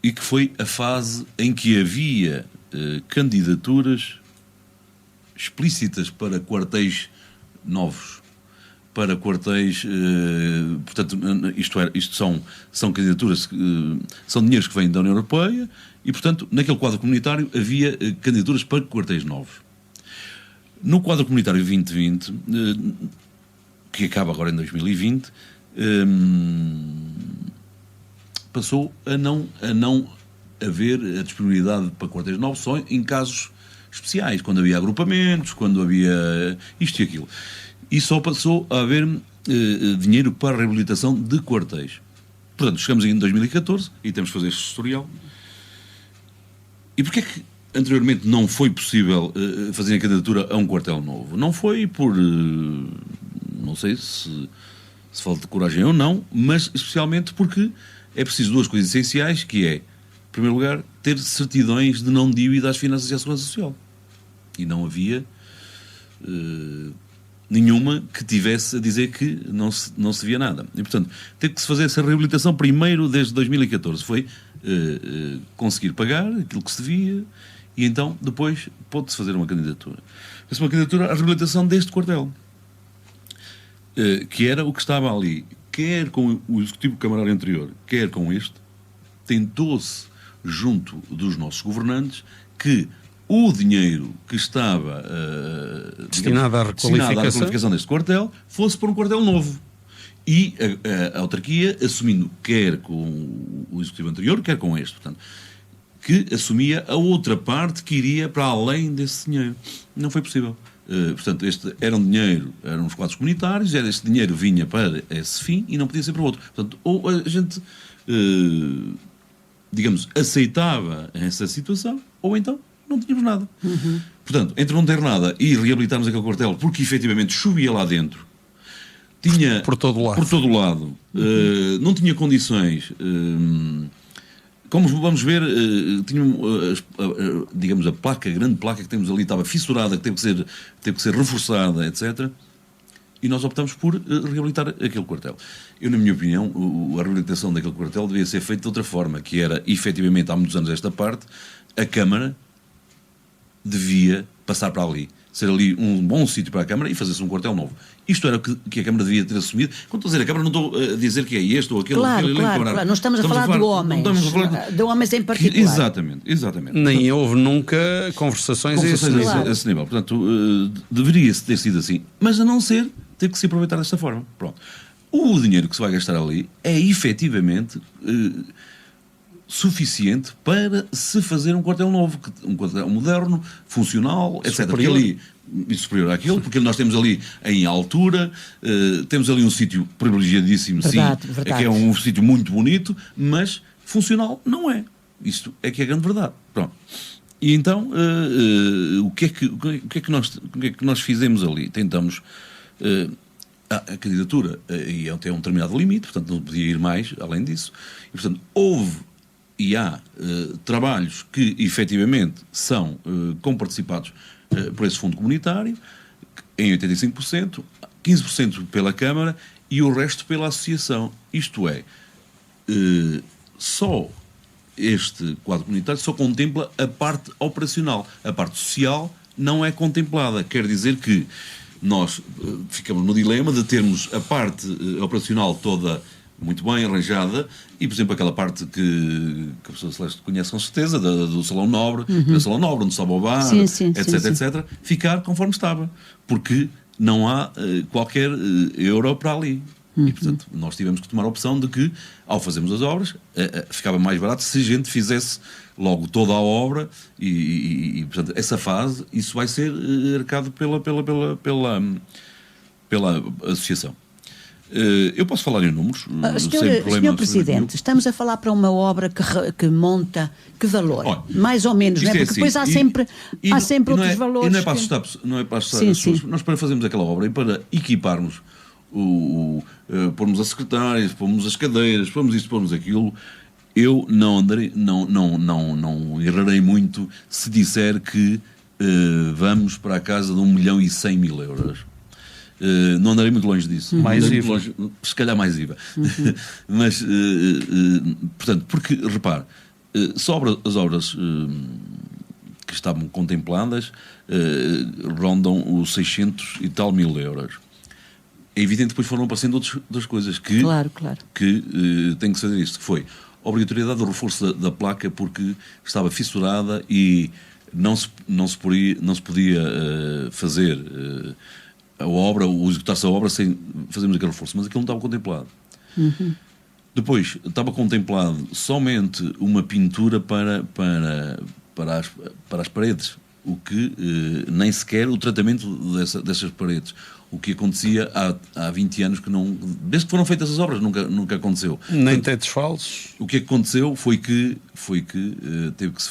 e que foi a fase em que havia candidaturas explícitas para quartéis novos. Para quartéis, portanto, isto são candidaturas, são dinheiros que vêm da União Europeia e, portanto, naquele quadro comunitário havia candidaturas para quartéis novos. No quadro comunitário 2020, que acaba agora em 2020, passou a não haver a disponibilidade para quartéis novos só em casos especiais, quando havia agrupamentos, quando havia isto e aquilo. E só passou a haver dinheiro para a reabilitação de quartéis. Portanto, chegamos em 2014 e temos que fazer este historial. E porquê é que anteriormente não foi possível fazer a candidatura a um quartel novo? Não foi por... não sei se falta de coragem ou não, mas especialmente porque é preciso duas coisas essenciais, que é, em primeiro lugar, ter certidões de não dívida às finanças e à segurança social. E não havia... nenhuma que tivesse a dizer que não se via nada. E, portanto, teve que se fazer essa reabilitação primeiro desde 2014. Foi conseguir pagar aquilo que se devia e então depois pôde-se fazer uma candidatura. Fez uma candidatura à reabilitação deste quartel, que era o que estava ali. Quer com o executivo camarário anterior, quer com este, tentou-se, junto dos nossos governantes, que o dinheiro que estava destinado à requalificação deste quartel fosse para um quartel novo. E a autarquia, assumindo quer com o executivo anterior, quer com este, portanto, que assumia a outra parte que iria para além desse dinheiro. Não foi possível. Portanto, este era um dinheiro, eram os quadros comunitários, este dinheiro vinha para esse fim e não podia ser para outro. Portanto, ou a gente, digamos, aceitava essa situação, ou então não tínhamos nada. Portanto, entre não ter nada e reabilitarmos aquele quartel, porque efetivamente chovia lá dentro, tinha por todo lado, não tinha condições. Como vamos ver, tinha, digamos, a grande placa que temos ali estava fissurada, que teve que ser reforçada, etc. E nós optamos por reabilitar aquele quartel. Eu, na minha opinião, a reabilitação daquele quartel devia ser feita de outra forma, que era, efetivamente, há muitos anos esta parte, a Câmara devia passar para ali. Ser ali um bom sítio para a Câmara e fazer-se um quartel novo. Isto era o que a Câmara devia ter assumido. Quando estou a dizer a Câmara, não estou a dizer que é este ou aquele. Claro. Não estamos a falar de homens. De homens em particular. Exatamente. Nem houve nunca conversações a esse nível. Portanto, deveria ter sido assim. Mas a não ser, ter que se aproveitar desta forma. Pronto. O dinheiro que se vai gastar ali é efetivamente suficiente para se fazer um quartel novo, um quartel moderno, funcional, etc. Porque ali, superior àquele, porque nós temos ali em altura, temos ali um sítio privilegiadíssimo, verdade. Que é um sítio muito bonito, mas funcional não é. Isto é que é a grande verdade. Pronto. E então, o que é que nós fizemos ali? Tentamos... a candidatura tem um determinado limite, portanto não podia ir mais além disso. E, portanto, houve e há trabalhos que efetivamente são comparticipados por esse fundo comunitário, em 85%, 15% pela Câmara e o resto pela Associação. Isto é, só este quadro comunitário só contempla a parte operacional. A parte social não é contemplada. Quer dizer que nós ficamos no dilema de termos a parte operacional toda muito bem arranjada e, por exemplo, aquela parte que a professora Celeste conhece com certeza, do Salão Nobre, do Salão Nobre, onde estava o bar, etc., ficar conforme estava. Porque não há qualquer euro para ali. E, portanto, nós tivemos que tomar a opção de que, ao fazermos as obras, ficava mais barato se a gente fizesse logo toda a obra e portanto, essa fase, isso vai ser arcado pela associação. Eu posso falar em números? Senhor Presidente, estamos a falar para uma obra que monta que valor? Olha, mais ou menos, não é? Porque assim, depois há sempre outros valores. E não é para assustar as pessoas. Nós, para fazermos aquela obra e para equiparmos, pormos as secretárias, pormos as cadeiras, pormos isto, pormos aquilo, eu não errarei muito se disser que vamos para a casa de 1.100.000 euros. Não andarei muito longe disso. Mais IVA. Longe, se calhar mais IVA. Mas, portanto, porque, repare, as obras que estavam contempladas rondam os 600 e tal mil euros. É evidente que depois foram aparecendo outras coisas que, que tem que fazer isto, que foi a obrigatoriedade do reforço da placa porque estava fissurada e não se podia fazer a obra, ou executar-se a obra sem fazermos aquele reforço, mas aquilo não estava contemplado. Depois, estava contemplado somente uma pintura para as paredes, o que nem sequer o tratamento dessas paredes. O que acontecia há 20 anos que não... Desde que foram feitas as obras, nunca aconteceu. Nem tetos falsos. O que aconteceu foi que teve que se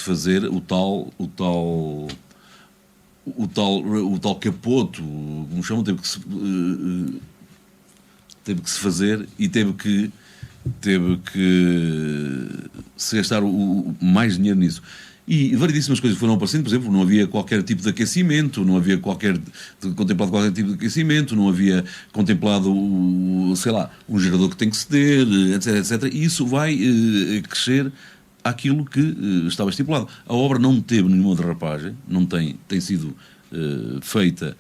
fazer o tal capoto, como chamam, teve que se fazer e teve que se gastar mais dinheiro nisso. E variedíssimas coisas foram aparecendo, por exemplo, não havia qualquer tipo de aquecimento, não havia contemplado qualquer tipo de aquecimento, não havia contemplado, um gerador que tem que ceder, etc. E isso vai crescer àquilo que estava estipulado. A obra não teve nenhuma derrapagem, tem sido feita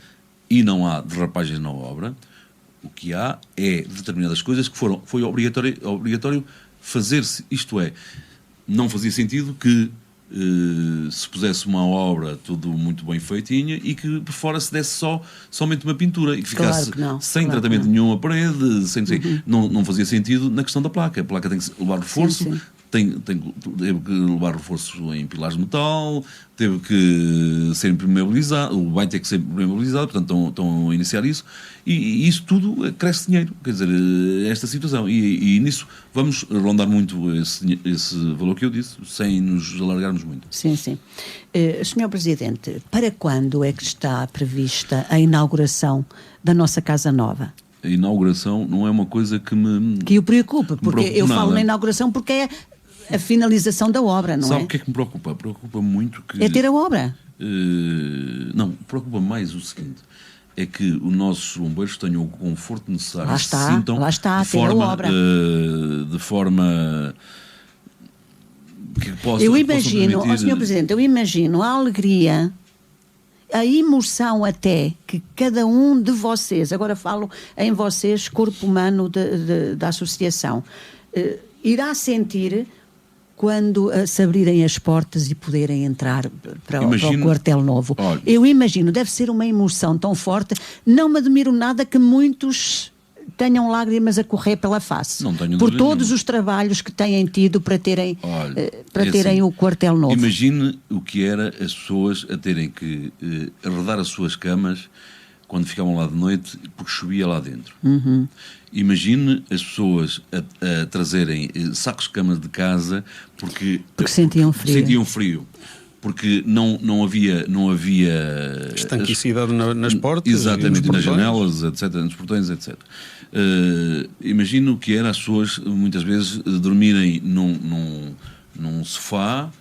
e não há derrapagens na obra. O que há é determinadas coisas que foi obrigatório fazer-se, isto é, não fazia sentido que se pusesse uma obra tudo muito bem feitinha e que por fora se desse somente uma pintura e que ficasse sem tratamento nenhum a parede, não fazia sentido na questão da placa. A placa tem que levar reforço, teve que levar reforço em pilares de metal, teve que ser impermeabilizado, vai ter que ser impermeabilizado, portanto estão a iniciar isso, e isso tudo cresce dinheiro, quer dizer, esta situação, e nisso vamos rondar muito esse valor que eu disse, sem nos alargarmos muito. Sim. Senhor Presidente, para quando é que está prevista a inauguração da nossa Casa Nova? A inauguração não é uma coisa que o preocupa, porque eu falo na inauguração porque é a finalização da obra, não é? Sabe o que é que me preocupa? Preocupa muito que... É ter a obra? Não, preocupa mais o seguinte, é que os nossos bombeiros tenham o conforto necessário. Lá está, de forma que possam... Eu imagino, Sr. Presidente, eu imagino a alegria, a emoção até que cada um de vocês, agora falo em vocês, corpo humano da associação, irá sentir quando se abrirem as portas e poderem entrar para o quartel novo. Olha, eu imagino, deve ser uma emoção tão forte. Não me admiro nada que muitos tenham lágrimas a correr pela face por todos os trabalhos que têm tido para terem, terem o quartel novo. Imagine o que era as pessoas a terem que arredar as suas camas quando ficavam lá de noite porque chovia lá dentro. Imagine as pessoas a trazerem sacos de cama de casa porque sentiam frio. Porque não havia estanquicidade nas portas, exatamente, nas janelas, etc., nos portões, etc. Imagino que era as pessoas muitas vezes dormirem num sofá,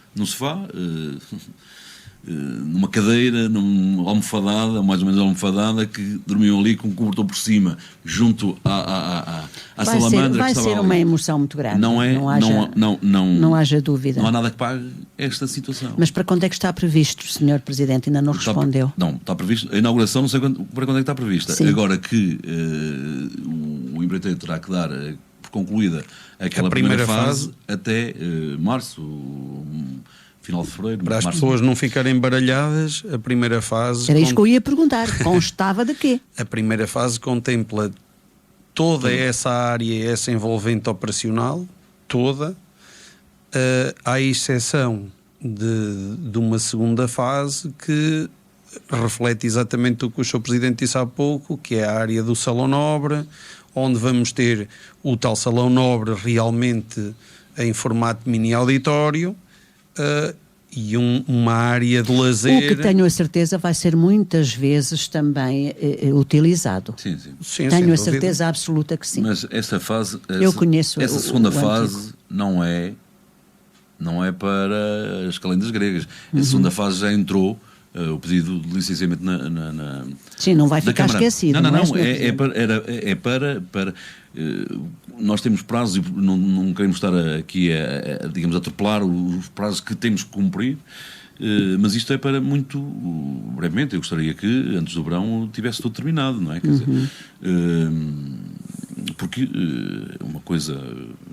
numa cadeira, numa almofadada, mais ou menos almofadada, que dormiam ali com um cobertor por cima, junto à salamandra. Vai ser uma emoção muito grande. Não haja dúvida. Não há nada que pague esta situação. Mas para quando é que está previsto, Sr. Presidente? Ainda não respondeu. Está previsto. A inauguração não sei para quando é que está prevista. Sim. Agora que o empreiteiro terá que dar por concluída aquela primeira fase até março, final de fevereiro. Para as pessoas não ficarem baralhadas, a primeira fase... Era isso que eu ia perguntar. Constava de quê? A primeira fase contempla toda essa área, essa envolvente operacional, toda, à exceção de uma segunda fase que reflete exatamente o que o Sr. Presidente disse há pouco, que é a área do Salão Nobre, onde vamos ter o tal Salão Nobre realmente em formato mini auditório, e uma área de lazer. O que tenho a certeza vai ser muitas vezes também utilizado. Sim, tenho a certeza absoluta que sim. Mas essa fase, essa segunda fase não é para as calendas gregas. A segunda fase já entrou o pedido de licenciamento na sim, não vai ficar Câmara. esquecido. É para nós temos prazos e não queremos estar aqui digamos, a atropelar os prazos que temos que cumprir, mas isto é para muito brevemente. Eu gostaria que antes do verão tivesse tudo terminado, não é? Quer dizer, porque uma coisa,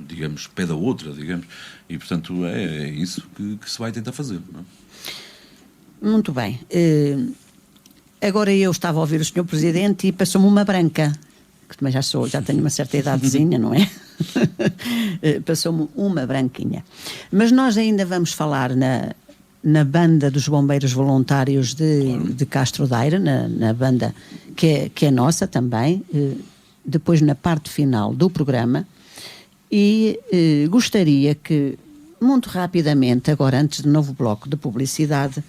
digamos, pede a outra, digamos, e portanto é isso que se vai tentar fazer, não é? Muito bem. Agora eu estava a ouvir o Sr. Presidente e passou-me uma branca, que também já tenho uma certa idadezinha, não é? Passou-me uma branquinha. Mas nós ainda vamos falar na banda dos bombeiros voluntários de Castro Daire, na banda que é nossa também, depois na parte final do programa, e gostaria que muito rapidamente, agora antes do novo bloco de publicidade,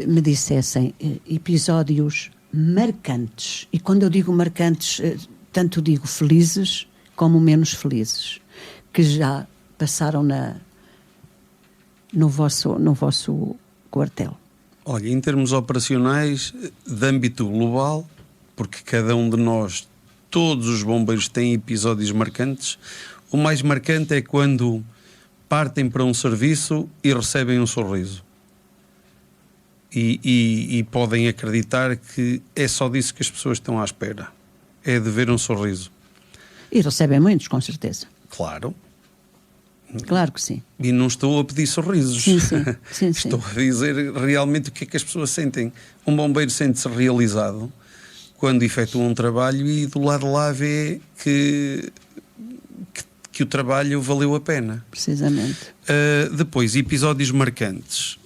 me dissessem episódios marcantes. E quando eu digo marcantes, tanto digo felizes como menos felizes, que já passaram no vosso quartel. Olha, em termos operacionais, de âmbito global, porque cada um de nós, todos os bombeiros têm episódios marcantes, o mais marcante é quando partem para um serviço e recebem um sorriso. E podem acreditar que é só disso que as pessoas estão à espera. É de ver um sorriso. E recebem muitos, com certeza. Claro. Claro que sim. E não estou a pedir sorrisos. Sim. Estou a dizer realmente o que é que as pessoas sentem. Um bombeiro sente-se realizado quando efetua um trabalho e do lado de lá vê que o trabalho valeu a pena. Precisamente. Depois, episódios marcantes.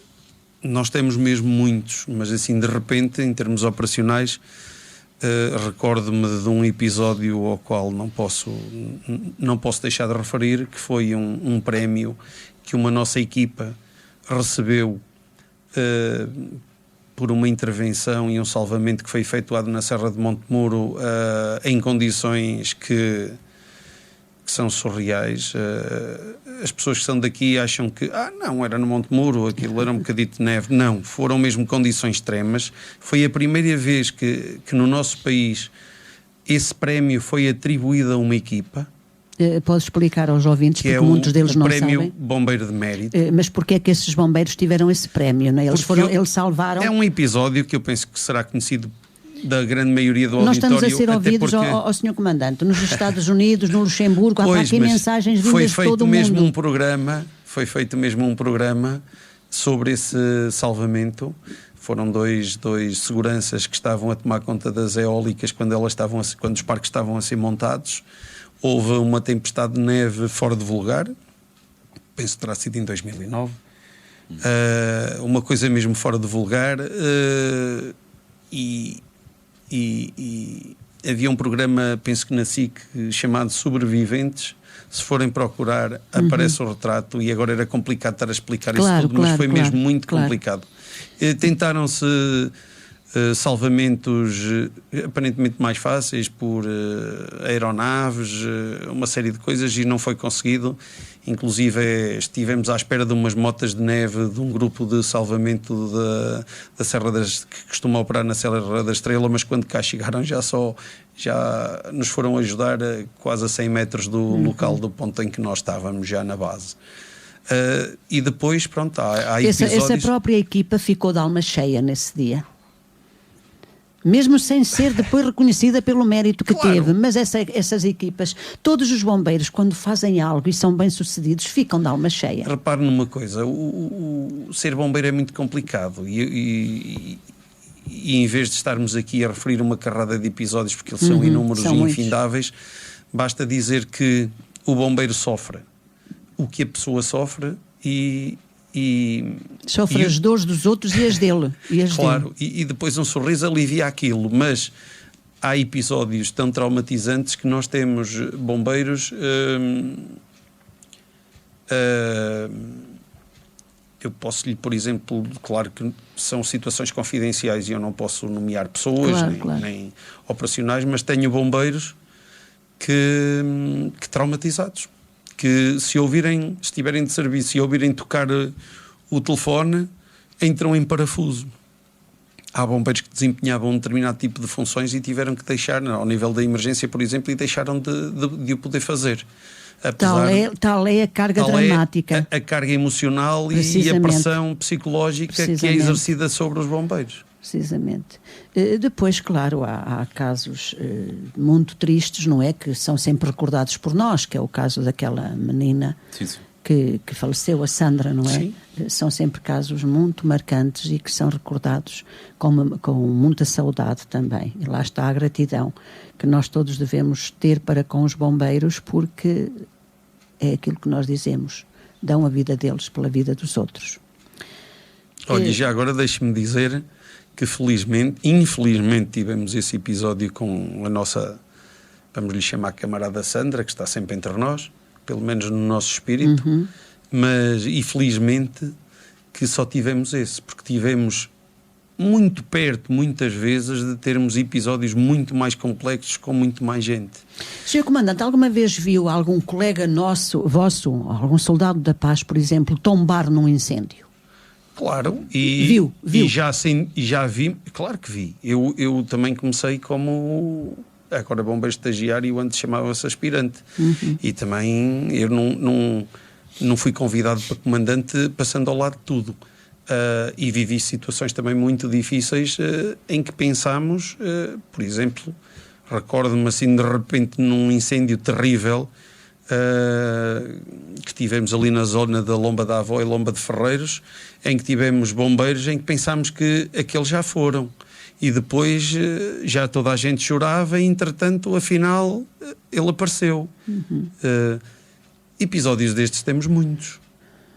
Nós temos mesmo muitos, mas assim de repente, em termos operacionais, recordo-me de um episódio ao qual não posso deixar de referir, que foi um prémio que uma nossa equipa recebeu por uma intervenção e um salvamento que foi efetuado na Serra de Montemuro em condições que são surreais. As pessoas que são daqui acham que não, era no Montemuro, aquilo era um bocadito de neve. Não, foram mesmo condições extremas. Foi a primeira vez que no nosso país esse prémio foi atribuído a uma equipa. Podes explicar aos ouvintes, porque muitos deles não sabem. O prémio Bombeiro de Mérito. Mas porquê é que esses bombeiros tiveram esse prémio? Não é? Eles salvaram... É um episódio que eu penso que será conhecido da grande maioria do auditório. Nós estamos a ser ouvidos, porque... ao Sr. Comandante, nos Estados Unidos, no Luxemburgo, há aqui mensagens vindas de todo o mundo. Foi feito mesmo um programa sobre esse salvamento. Foram dois seguranças que estavam a tomar conta das eólicas quando os parques estavam a ser montados. Houve uma tempestade de neve fora de vulgar, penso que terá sido em 2009, uma coisa mesmo fora de vulgar, e havia um programa, penso que na SIC, chamado Sobreviventes. Se forem procurar, aparece o retrato, e agora era complicado estar a explicar isso tudo, mas foi mesmo muito complicado. Tentaram-se salvamentos aparentemente mais fáceis por aeronaves, uma série de coisas, e não foi conseguido. Inclusive estivemos à espera de umas motas de neve de um grupo de salvamento da Serra que costuma operar na Serra da Estrela, mas quando cá chegaram já nos foram ajudar quase a 100 metros do local do ponto em que nós estávamos, já na base. E depois, pronto, há episódios... Essa própria equipa ficou de alma cheia nesse dia. Mesmo sem ser depois reconhecida pelo mérito que teve, mas essas equipas, todos os bombeiros, quando fazem algo e são bem-sucedidos, ficam de alma cheia. Repare numa coisa, o ser bombeiro é muito complicado, e em vez de estarmos aqui a referir uma carrada de episódios, porque eles são inúmeros e infindáveis, basta dizer que o bombeiro sofre o que a pessoa sofre sofre as dores dos outros e as dele. E depois um sorriso alivia aquilo, mas há episódios tão traumatizantes que nós temos bombeiros... eu posso-lhe, por exemplo, claro que são situações confidenciais e eu não posso nomear pessoas, nem operacionais, mas tenho bombeiros que traumatizados, que se estiverem de serviço e ouvirem tocar o telefone, entram em parafuso. Há bombeiros que desempenhavam um determinado tipo de funções e tiveram que deixar, ao nível da emergência, por exemplo, e deixaram de o poder fazer. Tal é a carga dramática. A carga emocional e a pressão psicológica que é exercida sobre os bombeiros. Precisamente. Depois, claro, há casos muito tristes, não é? Que são sempre recordados por nós, que é o caso daquela menina que faleceu, a Sandra, não é? Sim. São sempre casos muito marcantes e que são recordados com muita saudade também. E lá está a gratidão que nós todos devemos ter para com os bombeiros, porque é aquilo que nós dizemos, dão a vida deles pela vida dos outros. Olha, já agora deixe-me dizer que infelizmente tivemos esse episódio com a nossa, vamos lhe chamar, camarada Sandra, que está sempre entre nós, pelo menos no nosso espírito, mas infelizmente que só tivemos esse, porque tivemos muito perto, muitas vezes, de termos episódios muito mais complexos com muito mais gente. Sr. Comandante, alguma vez viu algum colega vosso, algum soldado da paz, por exemplo, tombar num incêndio? Claro, viu. E já vi, claro que vi. Eu também comecei como, agora bombeiro estagiário, antes chamava-se aspirante. E também eu não fui convidado para comandante passando ao lado de tudo. E vivi situações também muito difíceis em que pensámos, por exemplo, recordo-me assim de repente num incêndio terrível, que tivemos ali na zona da Lomba da Avó e Lomba de Ferreiros, em que tivemos bombeiros em que pensámos que aqueles já foram. E depois já toda a gente chorava e, entretanto, afinal, ele apareceu. Episódios destes temos muitos.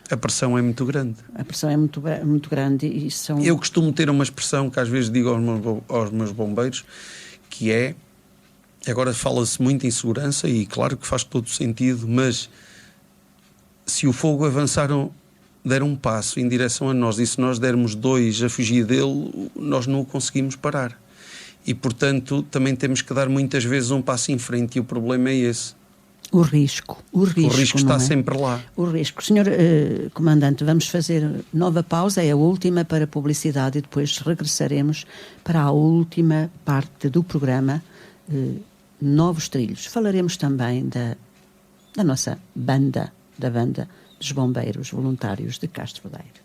A pressão é muito grande. A pressão é muito grande e são... Eu costumo ter uma expressão que às vezes digo aos meus bombeiros, que é, agora fala-se muito em segurança e claro que faz todo o sentido, mas se o fogo der um passo em direção a nós e se nós dermos 2 a fugir dele, nós não o conseguimos parar. E, portanto, também temos que dar muitas vezes um passo em frente e o problema é esse. O risco está sempre lá. O risco. Senhor Comandante, vamos fazer nova pausa, é a última para publicidade e depois regressaremos para a última parte do programa Novos Trilhos. Falaremos também da nossa banda, da banda dos Bombeiros Voluntários de Castro Daire.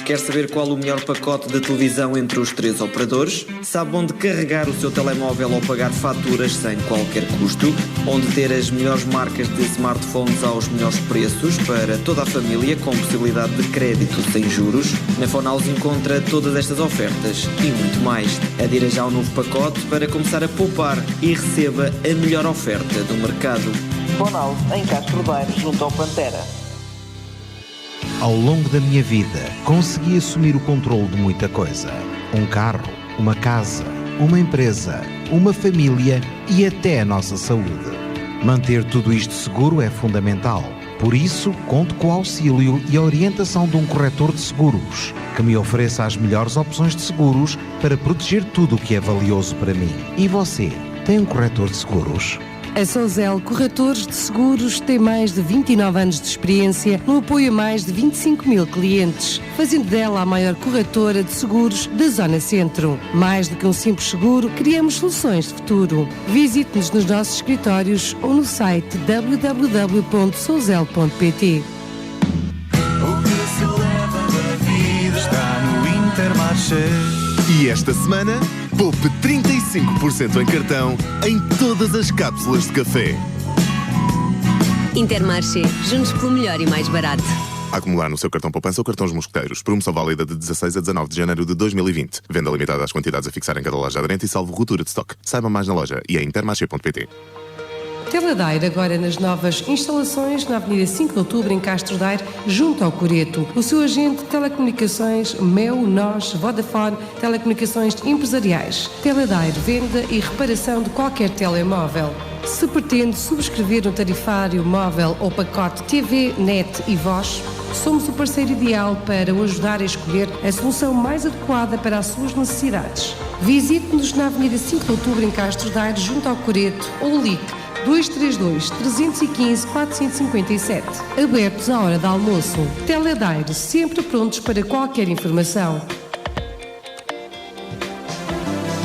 Quer saber qual o melhor pacote de televisão entre os 3 operadores? Sabe onde carregar o seu telemóvel ou pagar faturas sem qualquer custo? Onde ter as melhores marcas de smartphones aos melhores preços para toda a família com possibilidade de crédito sem juros? Na Fonaus encontra todas estas ofertas e muito mais. Adira já ao novo pacote para começar a poupar e receba a melhor oferta do mercado. Fonaus, em Castro Daire, junto ao Pantera. Ao longo da minha vida, consegui assumir o controle de muita coisa. Um carro, uma casa, uma empresa, uma família e até a nossa saúde. Manter tudo isto seguro é fundamental. Por isso, conto com o auxílio e a orientação de um corretor de seguros, que me ofereça as melhores opções de seguros para proteger tudo o que é valioso para mim. E você, tem um corretor de seguros? A Souzel Corretores de Seguros tem mais de 29 anos de experiência no apoio a mais de 25 mil clientes, fazendo dela a maior corretora de seguros da Zona Centro. Mais do que um simples seguro, criamos soluções de futuro. Visite-nos nos nossos escritórios ou no site www.souzel.pt. O que se leva da vida está no Intermarché. E esta semana, poupe 35% em cartão em todas as cápsulas de café. Intermarché, juntos pelo melhor e mais barato. A acumular no seu cartão poupança ou cartões mosqueteiros. Promoção válida de 16 a 19 de janeiro de 2020. Venda limitada às quantidades a fixar em cada loja aderente e salvo ruptura de stock. Saiba mais na loja e em intermarché.pt. Teladaire agora nas novas instalações na Avenida 5 de Outubro, em Castro Daire, junto ao Coreto. O seu agente de telecomunicações, Meu, Nós, Vodafone, telecomunicações empresariais. Teladaire, venda e reparação de qualquer telemóvel. Se pretende subscrever um tarifário móvel ou pacote TV, net e voz, somos o parceiro ideal para o ajudar a escolher a solução mais adequada para as suas necessidades. Visite-nos na Avenida 5 de Outubro, em Castro Daire, junto ao Coreto, ou ligue 232-315-457. Abertos à hora de almoço. Teladaire, sempre prontos para qualquer informação.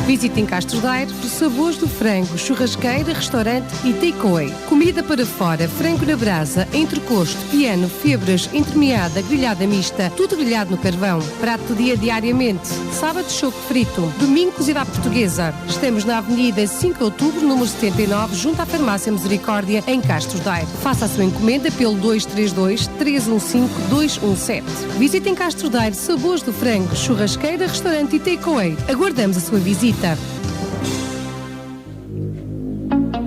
Visite em Castro Daire os sabores do frango, churrasqueira, restaurante e takeaway. Comida para fora, frango na brasa, entrecosto, piano, febras, entremeada, grelhada mista, tudo grelhado no carvão. Prato do dia diariamente. Sábado, choco frito. Domingo, cozida à portuguesa. Estamos na Avenida 5 de Outubro, número 79, junto à Farmácia Misericórdia, em Castro Daire. Faça a sua encomenda pelo 232-315-217. Visite em Castro Daire sabores do frango, churrasqueira, restaurante e takeaway. Aguardamos a sua visita.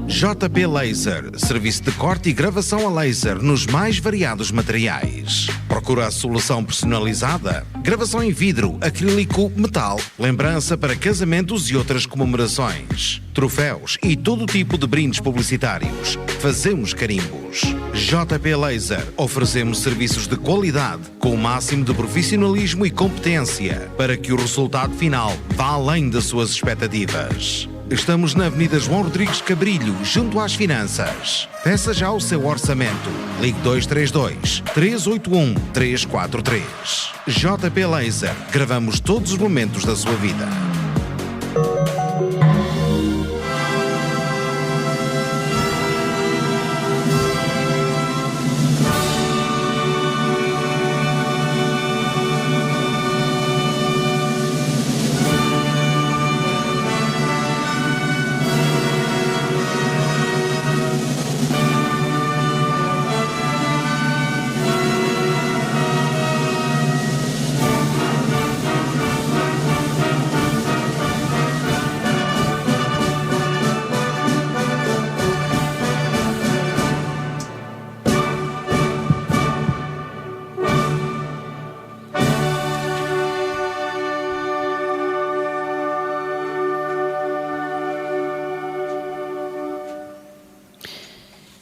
JP Laser, serviço de corte e gravação a laser nos mais variados materiais. Procura a solução personalizada? Gravação em vidro, acrílico, metal, lembrança para casamentos e outras comemorações, troféus e todo tipo de brindes publicitários. Fazemos carimbos. JP Laser, oferecemos serviços de qualidade com o máximo de profissionalismo e competência para que o resultado final vá além das suas expectativas. Estamos na Avenida João Rodrigues Cabrilho, junto às Finanças. Peça já o seu orçamento. Ligue 232-381-343. JP Laser. Gravamos todos os momentos da sua vida.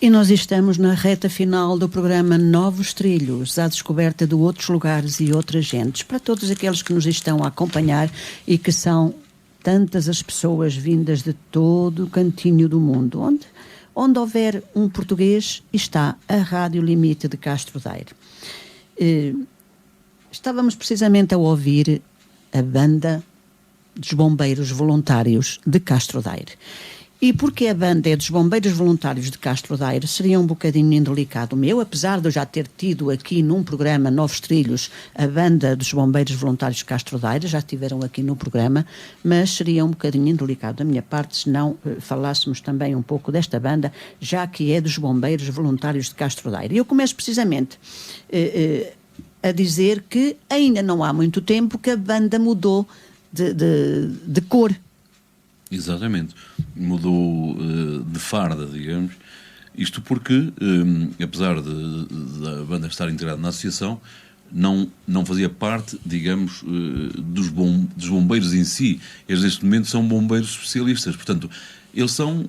E nós estamos na reta final do programa Novos Trilhos, à descoberta de outros lugares e outras gentes, para todos aqueles que nos estão a acompanhar e que são tantas as pessoas vindas de todo o cantinho do mundo. Onde houver um português, está a Rádio Limite de Castro Daire. Estávamos precisamente a ouvir a banda dos Bombeiros Voluntários de Castro Daire. E porque a banda é dos Bombeiros Voluntários de Castro Daire, seria um bocadinho indelicado meu, apesar de eu já ter tido aqui num programa Novos Trilhos a banda dos Bombeiros Voluntários de Castro Daire, já estiveram aqui no programa, mas seria um bocadinho indelicado da minha parte se não falássemos também um pouco desta banda, já que é dos Bombeiros Voluntários de Castro Daire. E eu começo precisamente a dizer que ainda não há muito tempo que a banda mudou de cor. Exatamente. Mudou de farda, digamos. Isto porque, apesar da banda estar integrada na associação, não fazia parte, digamos, dos bombeiros em si. Eles, neste momento, são bombeiros especialistas. Portanto, eles são...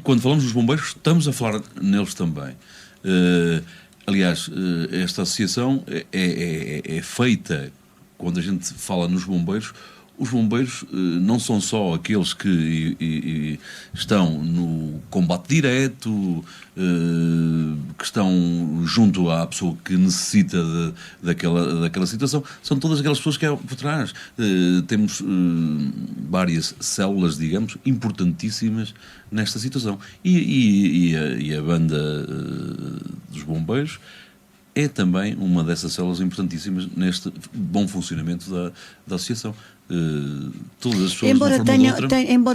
Quando falamos dos bombeiros, estamos a falar neles também. Aliás, esta associação é feita, quando a gente fala nos bombeiros, os bombeiros não são só aqueles que estão no combate direto, que estão junto à pessoa que necessita daquela situação, são todas aquelas pessoas que há por trás. Temos várias células, digamos, importantíssimas nesta situação. E a banda dos bombeiros é também uma dessas células importantíssimas neste bom funcionamento da associação. Todas as pessoas, embora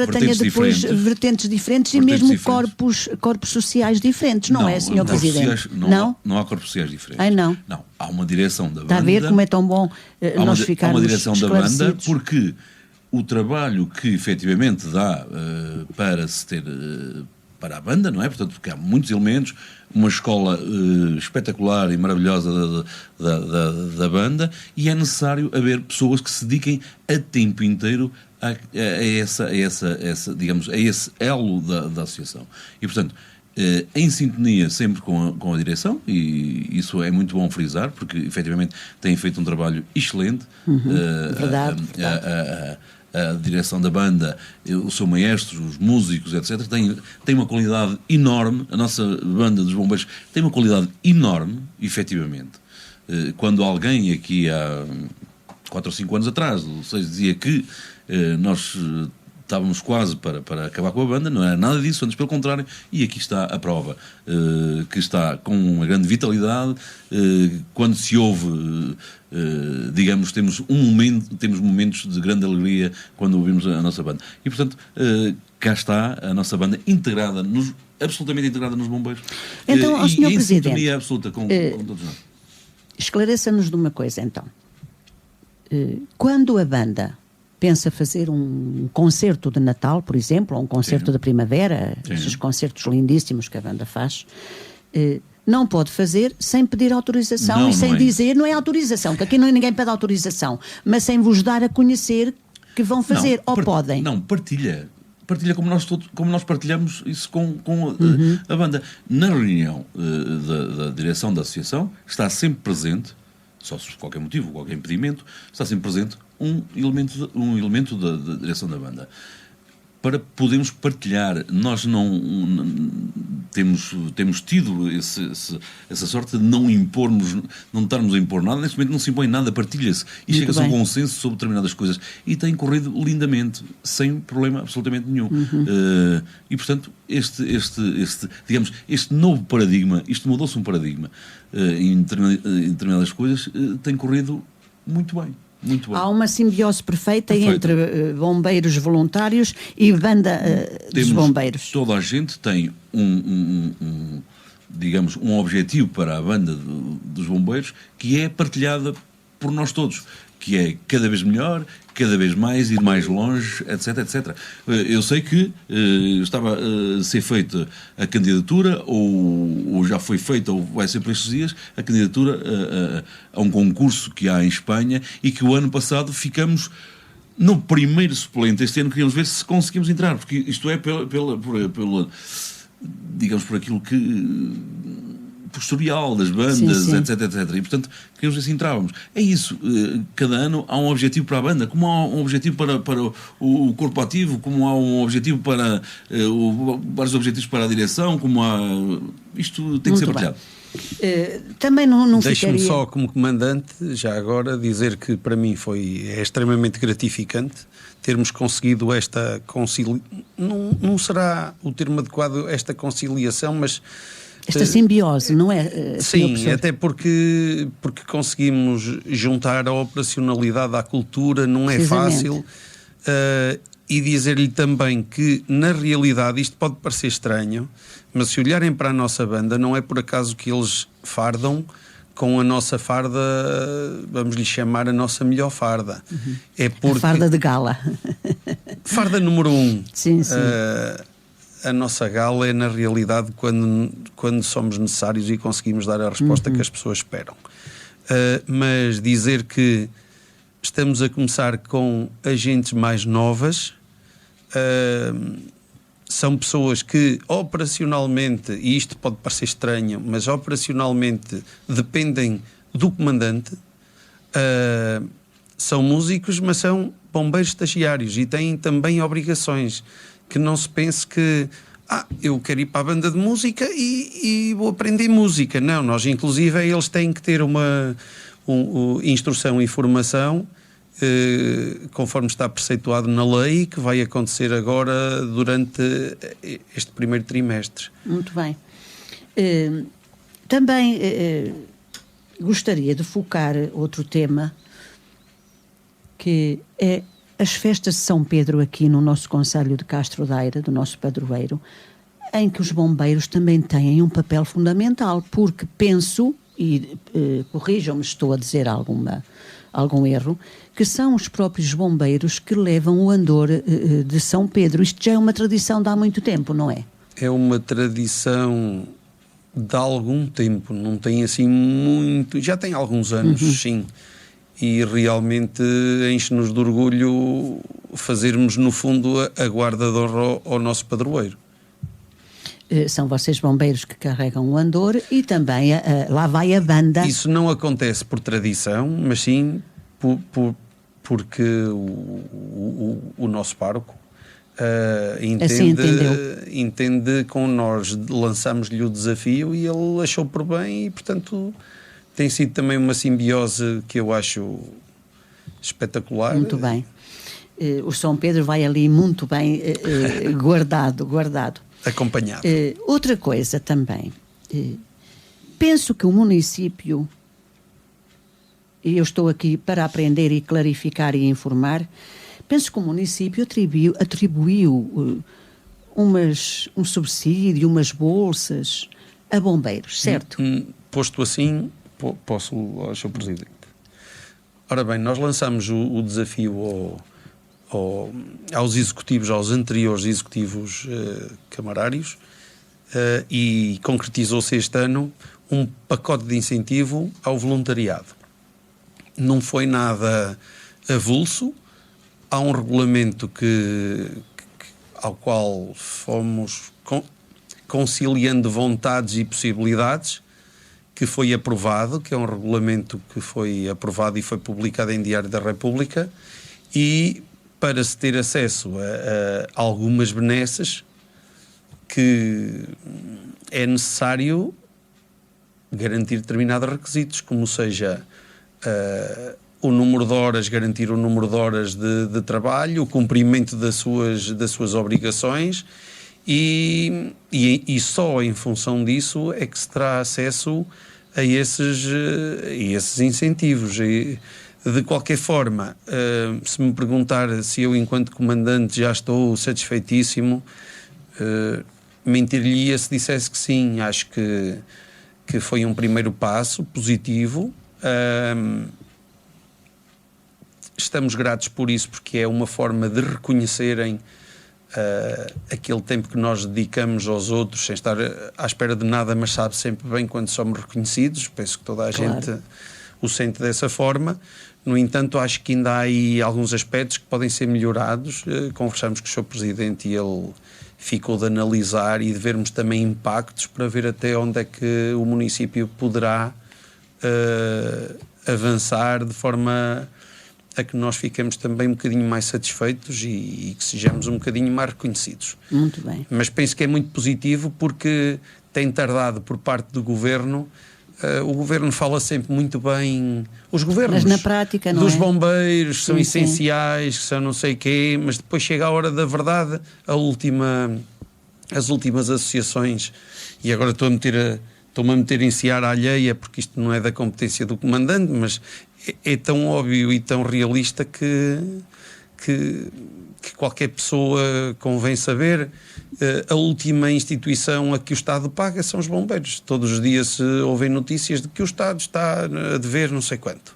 tenha depois vertentes diferentes e mesmo corpos sociais diferentes, não é, Sr. Presidente? Não há corpos sociais diferentes. Não, há uma direção da banda. Está a ver como é tão bom nós ficarmos há uma direção da banda, esclarecidos. porque o trabalho que efetivamente dá para se ter... para a banda, não é? Portanto, porque há muitos elementos, uma escola espetacular e maravilhosa da banda, e é necessário haver pessoas que se dediquem a tempo inteiro a esse elo da associação. E, portanto, em sintonia sempre com a direção, e isso é muito bom frisar, porque efetivamente têm feito um trabalho excelente. Verdade. A direção da banda, o seu maestro, os músicos, etc., tem uma qualidade enorme. A nossa banda dos bombeiros tem uma qualidade enorme, efetivamente. Quando alguém aqui há 4 ou 5 anos atrás, ou seja, dizia que nós estávamos quase para acabar com a banda, não era nada disso, antes pelo contrário, e aqui está a prova, que está com uma grande vitalidade. Quando se ouve, digamos, temos momentos de grande alegria quando ouvimos a nossa banda. E, portanto, cá está a nossa banda absolutamente integrada nos bombeiros. Então, ao Sr. Presidente, sintonia absoluta com todos nós. Esclareça-nos de uma coisa, então. Quando a banda pensa fazer um concerto de Natal, por exemplo, ou um concerto de primavera, esses concertos lindíssimos que a banda faz, não pode fazer sem pedir autorização e sem dizer, não é autorização, que aqui ninguém pede autorização, mas sem vos dar a conhecer que vão fazer, ou podem? Não, partilha como nós partilhamos isso com a banda. Na reunião da direção da associação está sempre presente, só se por qualquer motivo, qualquer impedimento, está sempre presente um elemento da direção da banda. para podermos partilhar. Nós temos tido essa sorte de não impormos, não estarmos a impor nada. Neste momento não se impõe nada, partilha-se e chega-se a um consenso sobre determinadas coisas, e tem corrido lindamente, sem problema absolutamente nenhum. E portanto digamos, este novo paradigma, isto mudou-se um paradigma em determinadas coisas, tem corrido muito bem. Muito bem. Há uma simbiose perfeita entre bombeiros voluntários e banda dos bombeiros. Toda a gente tem digamos, um objetivo para a banda dos bombeiros, que é partilhada por nós todos, que é cada vez melhor, cada vez mais, ir mais longe, etc, etc. Eu sei que estava a ser feita a candidatura, ou já foi feita, ou vai ser por estes dias, a candidatura a um concurso que há em Espanha, e que o ano passado ficamos no primeiro suplente. Este ano queríamos ver se conseguimos entrar, porque isto é digamos, por aquilo que... por historial das bandas, sim. Etc, etc. E, portanto, queríamos ver se entrávamos. É isso. Cada ano há um objetivo para a banda, como há um objetivo para o corpo ativo, como há um objetivo para... vários objetivos para a direção, como há... Isto tem que ser partilhado. Também não Deixe-me ficaria... só, como comandante, já agora, dizer que para mim é extremamente gratificante termos conseguido esta conciliação. Não será o termo adequado, esta conciliação, mas... Esta simbiose, não é? Sim, até porque conseguimos juntar a operacionalidade à cultura, não é fácil. E dizer-lhe também que, na realidade, isto pode parecer estranho, mas se olharem para a nossa banda, não é por acaso que eles fardam com a nossa farda, vamos lhe chamar a nossa melhor farda. É porque... A farda de gala. Farda número 1. Sim, sim. A nossa gala é, na realidade, quando somos necessários e conseguimos dar a resposta que as pessoas esperam. Mas dizer que estamos a começar com agentes mais novas, são pessoas que operacionalmente, e isto pode parecer estranho, mas operacionalmente dependem do comandante, são músicos, mas são bombeiros estagiários e têm também obrigações. Que não se pense que eu quero ir para a banda de música e vou aprender música. Não, nós inclusive eles têm que ter uma instrução e formação conforme está preceituado na lei, que vai acontecer agora durante este primeiro trimestre. Muito bem. Também gostaria de focar outro tema, que é as festas de São Pedro aqui no nosso concelho de Castro Daire, do nosso padroeiro, em que os bombeiros também têm um papel fundamental, porque penso, e corrijam-me se estou a dizer algum erro, que são os próprios bombeiros que levam o andor de São Pedro. Isto já é uma tradição de há muito tempo, não é? É uma tradição de algum tempo, não tem assim muito... Já tem alguns anos, sim. E realmente enche-nos de orgulho fazermos, no fundo, a guarda de honra ao nosso padroeiro. São vocês bombeiros que carregam o andor e também lá vai a banda. Isso não acontece por tradição, mas sim porque o nosso pároco entende com nós, lançamos-lhe o desafio e ele achou por bem e, portanto, tem sido também uma simbiose que eu acho espetacular. Muito bem. O São Pedro vai ali muito bem guardado. Acompanhado. Outra coisa também, penso que o município, e eu estou aqui para aprender e clarificar e informar, penso que o município atribuiu um subsídio, umas bolsas a bombeiros, certo? Posto assim, posso, Sr. Presidente. Ora bem, nós lançamos o desafio aos executivos, aos anteriores executivos camarários, e concretizou-se este ano um pacote de incentivo ao voluntariado. Não foi nada avulso, há um regulamento ao qual fomos conciliando vontades e possibilidades, que foi aprovado, que é um regulamento que foi aprovado e foi publicado em Diário da República, e para se ter acesso a algumas benesses que é necessário garantir determinados requisitos, como seja o número de horas, garantir o número de horas de trabalho, o cumprimento das suas obrigações e só em função disso é que se terá acesso a esses incentivos. E, de qualquer forma, se me perguntar se eu, enquanto comandante, já estou satisfeitíssimo, mentir-lhe-ia se dissesse que sim. Acho que foi um primeiro passo positivo. Estamos gratos por isso, porque é uma forma de reconhecerem aquele tempo que nós dedicamos aos outros, sem estar à espera de nada, mas sabe sempre bem quando somos reconhecidos. Penso que toda a gente o sente dessa forma. No entanto, acho que ainda há aí alguns aspectos que podem ser melhorados. Conversamos com o Sr. Presidente e ele ficou de analisar e de vermos também impactos para ver até onde é que o município poderá avançar de forma a que nós fiquemos também um bocadinho mais satisfeitos e que sejamos um bocadinho mais reconhecidos. Muito bem. Mas penso que é muito positivo porque tem tardado por parte do Governo. O Governo fala sempre muito bem, os governos, mas na prática não dos é? bombeiros, que são Sim, essenciais, que são não sei quê, mas depois chega a hora da verdade, as últimas associações, e agora estou-me a meter em seara alheia, porque isto não é da competência do comandante, mas é tão óbvio e tão realista que qualquer pessoa convém saber. A última instituição a que o Estado paga são os bombeiros. Todos os dias se ouvem notícias de que o Estado está a dever não sei quanto.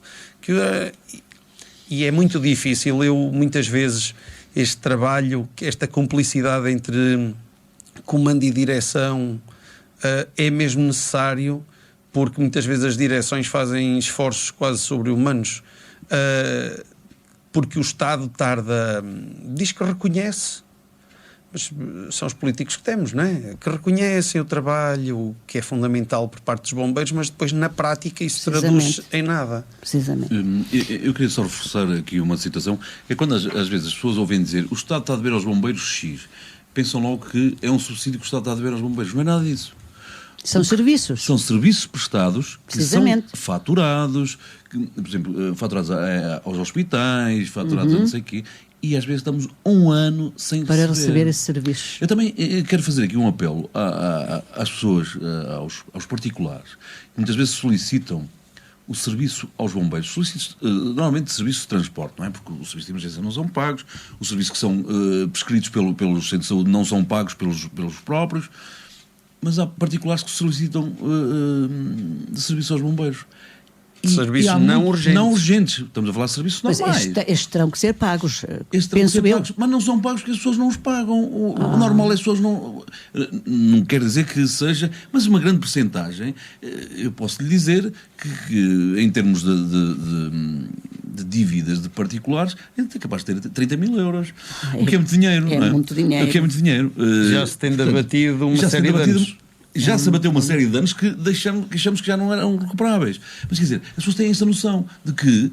E é muito difícil. Muitas vezes, este trabalho, esta cumplicidade entre comando e direção é mesmo necessário, porque muitas vezes as direções fazem esforços quase sobre-humanos, porque o Estado tarda, diz que reconhece, mas são os políticos que temos, não é? Que reconhecem o trabalho, que é fundamental por parte dos bombeiros, mas depois na prática isso se traduz em nada. Precisamente. Eu queria só reforçar aqui uma citação, é quando às vezes as pessoas ouvem dizer o Estado está a dever aos bombeiros X, pensam logo que é um subsídio que o Estado está a dever aos bombeiros. Não é nada disso. São serviços. São serviços prestados que são faturados, por exemplo, faturados aos hospitais, faturados a não sei o quê, e às vezes estamos um ano sem para receber esses serviços. Eu também quero fazer aqui um apelo às pessoas, aos particulares, que muitas vezes solicitam o serviço aos bombeiros, normalmente serviços de transporte, não é? Porque os serviços de emergência não são pagos, os serviços que são prescritos pelos centros de saúde não são pagos pelos próprios, mas há particulares que solicitam de serviço aos bombeiros. Serviços não urgentes. Não urgentes. Estamos a falar de serviços normais. Mas estes terão que ser pagos. Pagos, mas não são pagos porque as pessoas não os pagam. O normal é as pessoas não... Não quer dizer que seja... Mas uma grande percentagem, eu posso lhe dizer que em termos de dívidas de particulares, é capaz de ter 30 mil euros. O que é muito dinheiro. É muito dinheiro. O que é muito dinheiro. Já se tem debatido uma série de anos. Já se abateu uma série de anos que achamos que já não eram recuperáveis. Mas quer dizer, as pessoas têm essa noção de que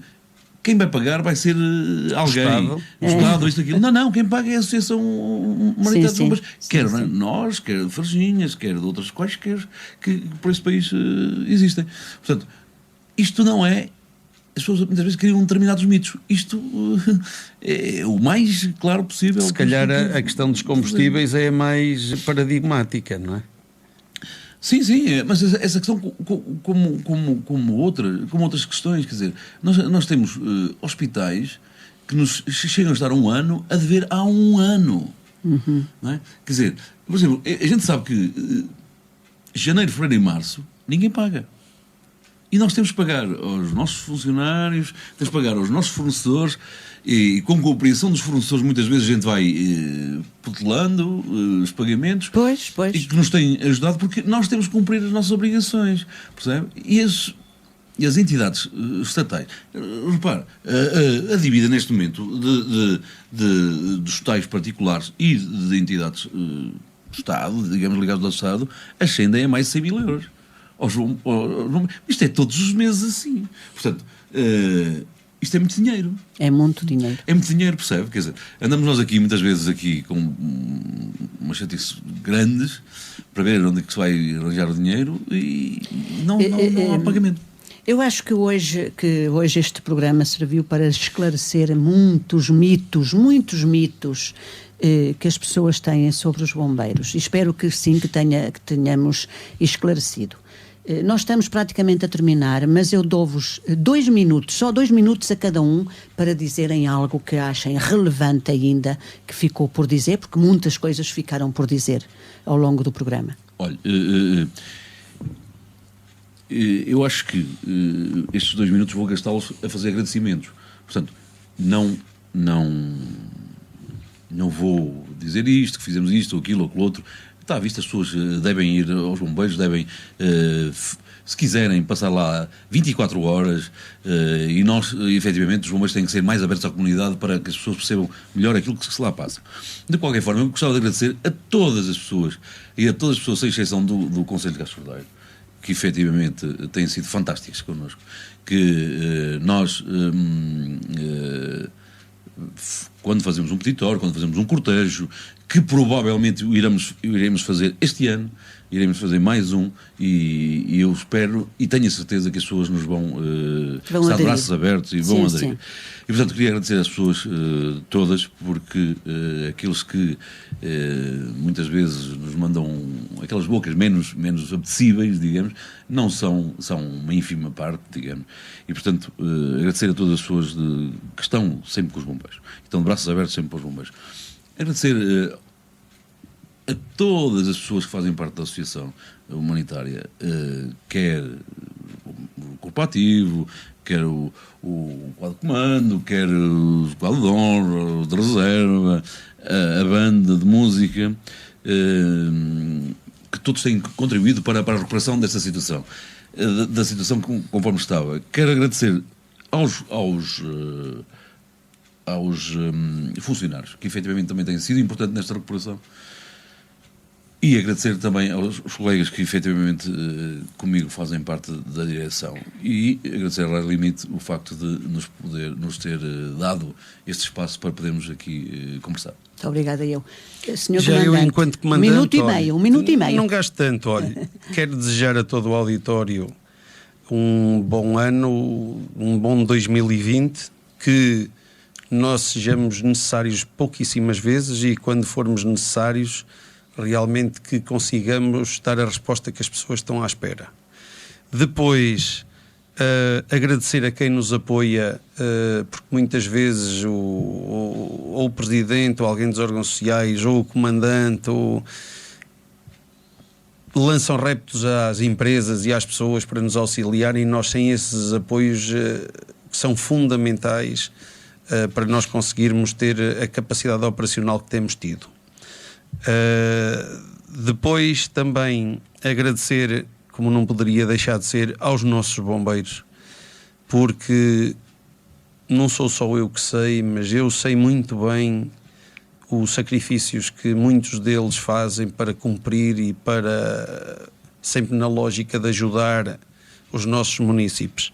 quem vai pagar vai ser alguém. O Estado, isto, aquilo. Não, quem paga é a Associação Humanitária de Bombeiros. Quer nós, quer de Varginhas, quer de outras quaisquer que por esse país existem. Portanto, isto não é... As pessoas muitas vezes criam determinados mitos. Isto é o mais claro possível. Se calhar a questão dos combustíveis é a mais paradigmática, não é? Sim, mas essa questão como outras questões, quer dizer, nós temos hospitais que nos chegam a estar um ano a dever há um ano. Não é? Quer dizer, por exemplo, a gente sabe que janeiro, fevereiro e março ninguém paga. E nós temos que pagar aos nossos funcionários, temos que pagar aos nossos fornecedores, e com compreensão dos fornecedores muitas vezes a gente vai protelando os pagamentos. Pois. E que nos têm ajudado porque nós temos que cumprir as nossas obrigações, percebe? E as entidades estatais, repare, a dívida neste momento dos tais particulares e de entidades do Estado, digamos ligados ao Estado, ascendem a mais de 100 mil euros. Isto é todos os meses assim. Portanto, isto é muito dinheiro. É muito dinheiro. É muito dinheiro, percebe? Quer dizer, andamos nós aqui, muitas vezes, aqui com umas chatices grandes para ver onde é que se vai arranjar o dinheiro e não há pagamento. Eu acho que hoje este programa serviu para esclarecer muitos mitos que as pessoas têm sobre os bombeiros. E espero que sim, que tenhamos esclarecido. Nós estamos praticamente a terminar, mas eu dou-vos 2 minutos, só 2 minutos a cada um, para dizerem algo que achem relevante ainda, que ficou por dizer, porque muitas coisas ficaram por dizer ao longo do programa. Olha, eu acho que estes 2 minutos vou gastá-los a fazer agradecimentos. Portanto, não vou dizer isto, que fizemos isto, ou aquilo, ou aquilo outro. Está à vista, as pessoas devem ir aos bombeiros, devem, se quiserem, passar lá 24 horas e nós, efetivamente, os bombeiros têm que ser mais abertos à comunidade para que as pessoas percebam melhor aquilo que se lá passa. De qualquer forma, eu gostava de agradecer a todas as pessoas, e a todas as pessoas, sem exceção do Conselho de Castro Daire, que efetivamente têm sido fantásticos connosco, que nós... quando fazemos um petitório, quando fazemos um cortejo, que provavelmente iremos fazer este ano, iremos fazer mais um, e eu espero e tenho a certeza que as pessoas nos vão estar de braços abertos e vão aderir. Sim. E portanto queria agradecer às pessoas todas, porque aqueles que muitas vezes nos mandam aquelas bocas menos apetecíveis, digamos, não são uma ínfima parte, digamos, e portanto agradecer a todas as pessoas que estão sempre com os bombeiros, que estão de braços abertos sempre para os bombeiros. Agradecer a todas as pessoas que fazem parte da associação humanitária, quer o corpo ativo, quer o quadro de comando, quer o quadro de honra, o de reserva, a banda de música, que todos têm contribuído para a recuperação desta situação, da situação conforme estava. Quero agradecer aos funcionários, que efetivamente também têm sido importantes nesta recuperação, e agradecer também aos colegas que efetivamente comigo fazem parte da direção, e agradecer à Rádio Limite o facto de nos ter dado este espaço para podermos aqui conversar. Muito obrigada eu. Senhor já Comandante, eu, enquanto Comandante, um minuto e meio. Não gasto tanto, olha. Quero desejar a todo o auditório um bom ano, um bom 2020, que nós sejamos necessários pouquíssimas vezes, e quando formos necessários, realmente que consigamos dar a resposta que as pessoas estão à espera. Depois, agradecer a quem nos apoia, porque muitas vezes ou o Presidente, ou alguém dos órgãos sociais, ou o Comandante, lançam reptos às empresas e às pessoas para nos auxiliar, e nós, sem esses apoios que são fundamentais para nós conseguirmos ter a capacidade operacional que temos tido. Depois também agradecer, como não poderia deixar de ser, aos nossos bombeiros, porque não sou só eu que sei, mas eu sei muito bem os sacrifícios que muitos deles fazem para cumprir e para, sempre na lógica de ajudar os nossos munícipes.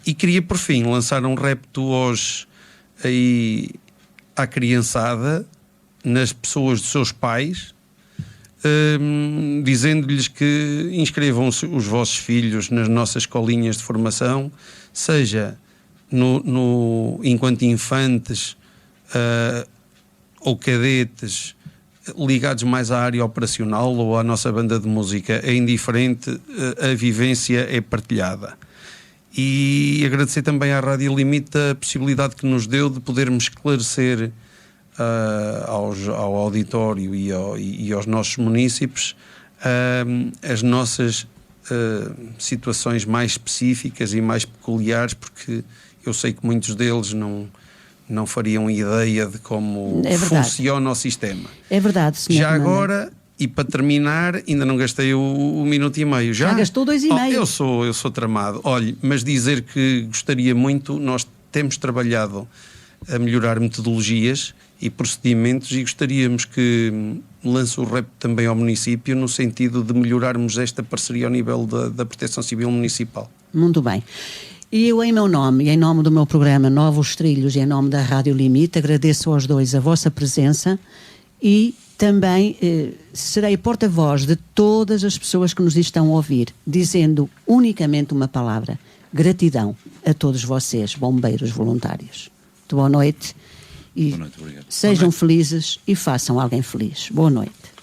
E queria, por fim, lançar um repto à criançada, nas pessoas dos seus pais, dizendo-lhes que inscrevam os vossos filhos nas nossas escolinhas de formação, seja enquanto infantes ou cadetes, ligados mais à área operacional ou à nossa banda de música. É indiferente, a vivência é partilhada. E agradecer também à Rádio Limite a possibilidade que nos deu de podermos esclarecer ao auditório e aos nossos munícipes as nossas situações mais específicas e mais peculiares, porque eu sei que muitos deles não fariam ideia de como funciona o sistema. É verdade, senhor. Já agora, e para terminar, ainda não gastei o minuto e meio. Já gastou 2,5. Eu sou tramado. Olhe, mas dizer que gostaria muito, nós temos trabalhado a melhorar metodologias e procedimentos, e gostaríamos que lance o repto também ao município, no sentido de melhorarmos esta parceria ao nível da Proteção Civil Municipal. Muito bem. E eu, em meu nome e em nome do meu programa Novos Trilhos e em nome da Rádio Limite, agradeço aos dois a vossa presença e também serei porta-voz de todas as pessoas que nos estão a ouvir, dizendo unicamente uma palavra: gratidão a todos vocês, bombeiros voluntários. Muito boa noite e boa noite, obrigado. sejam felizes e façam alguém feliz. Boa noite.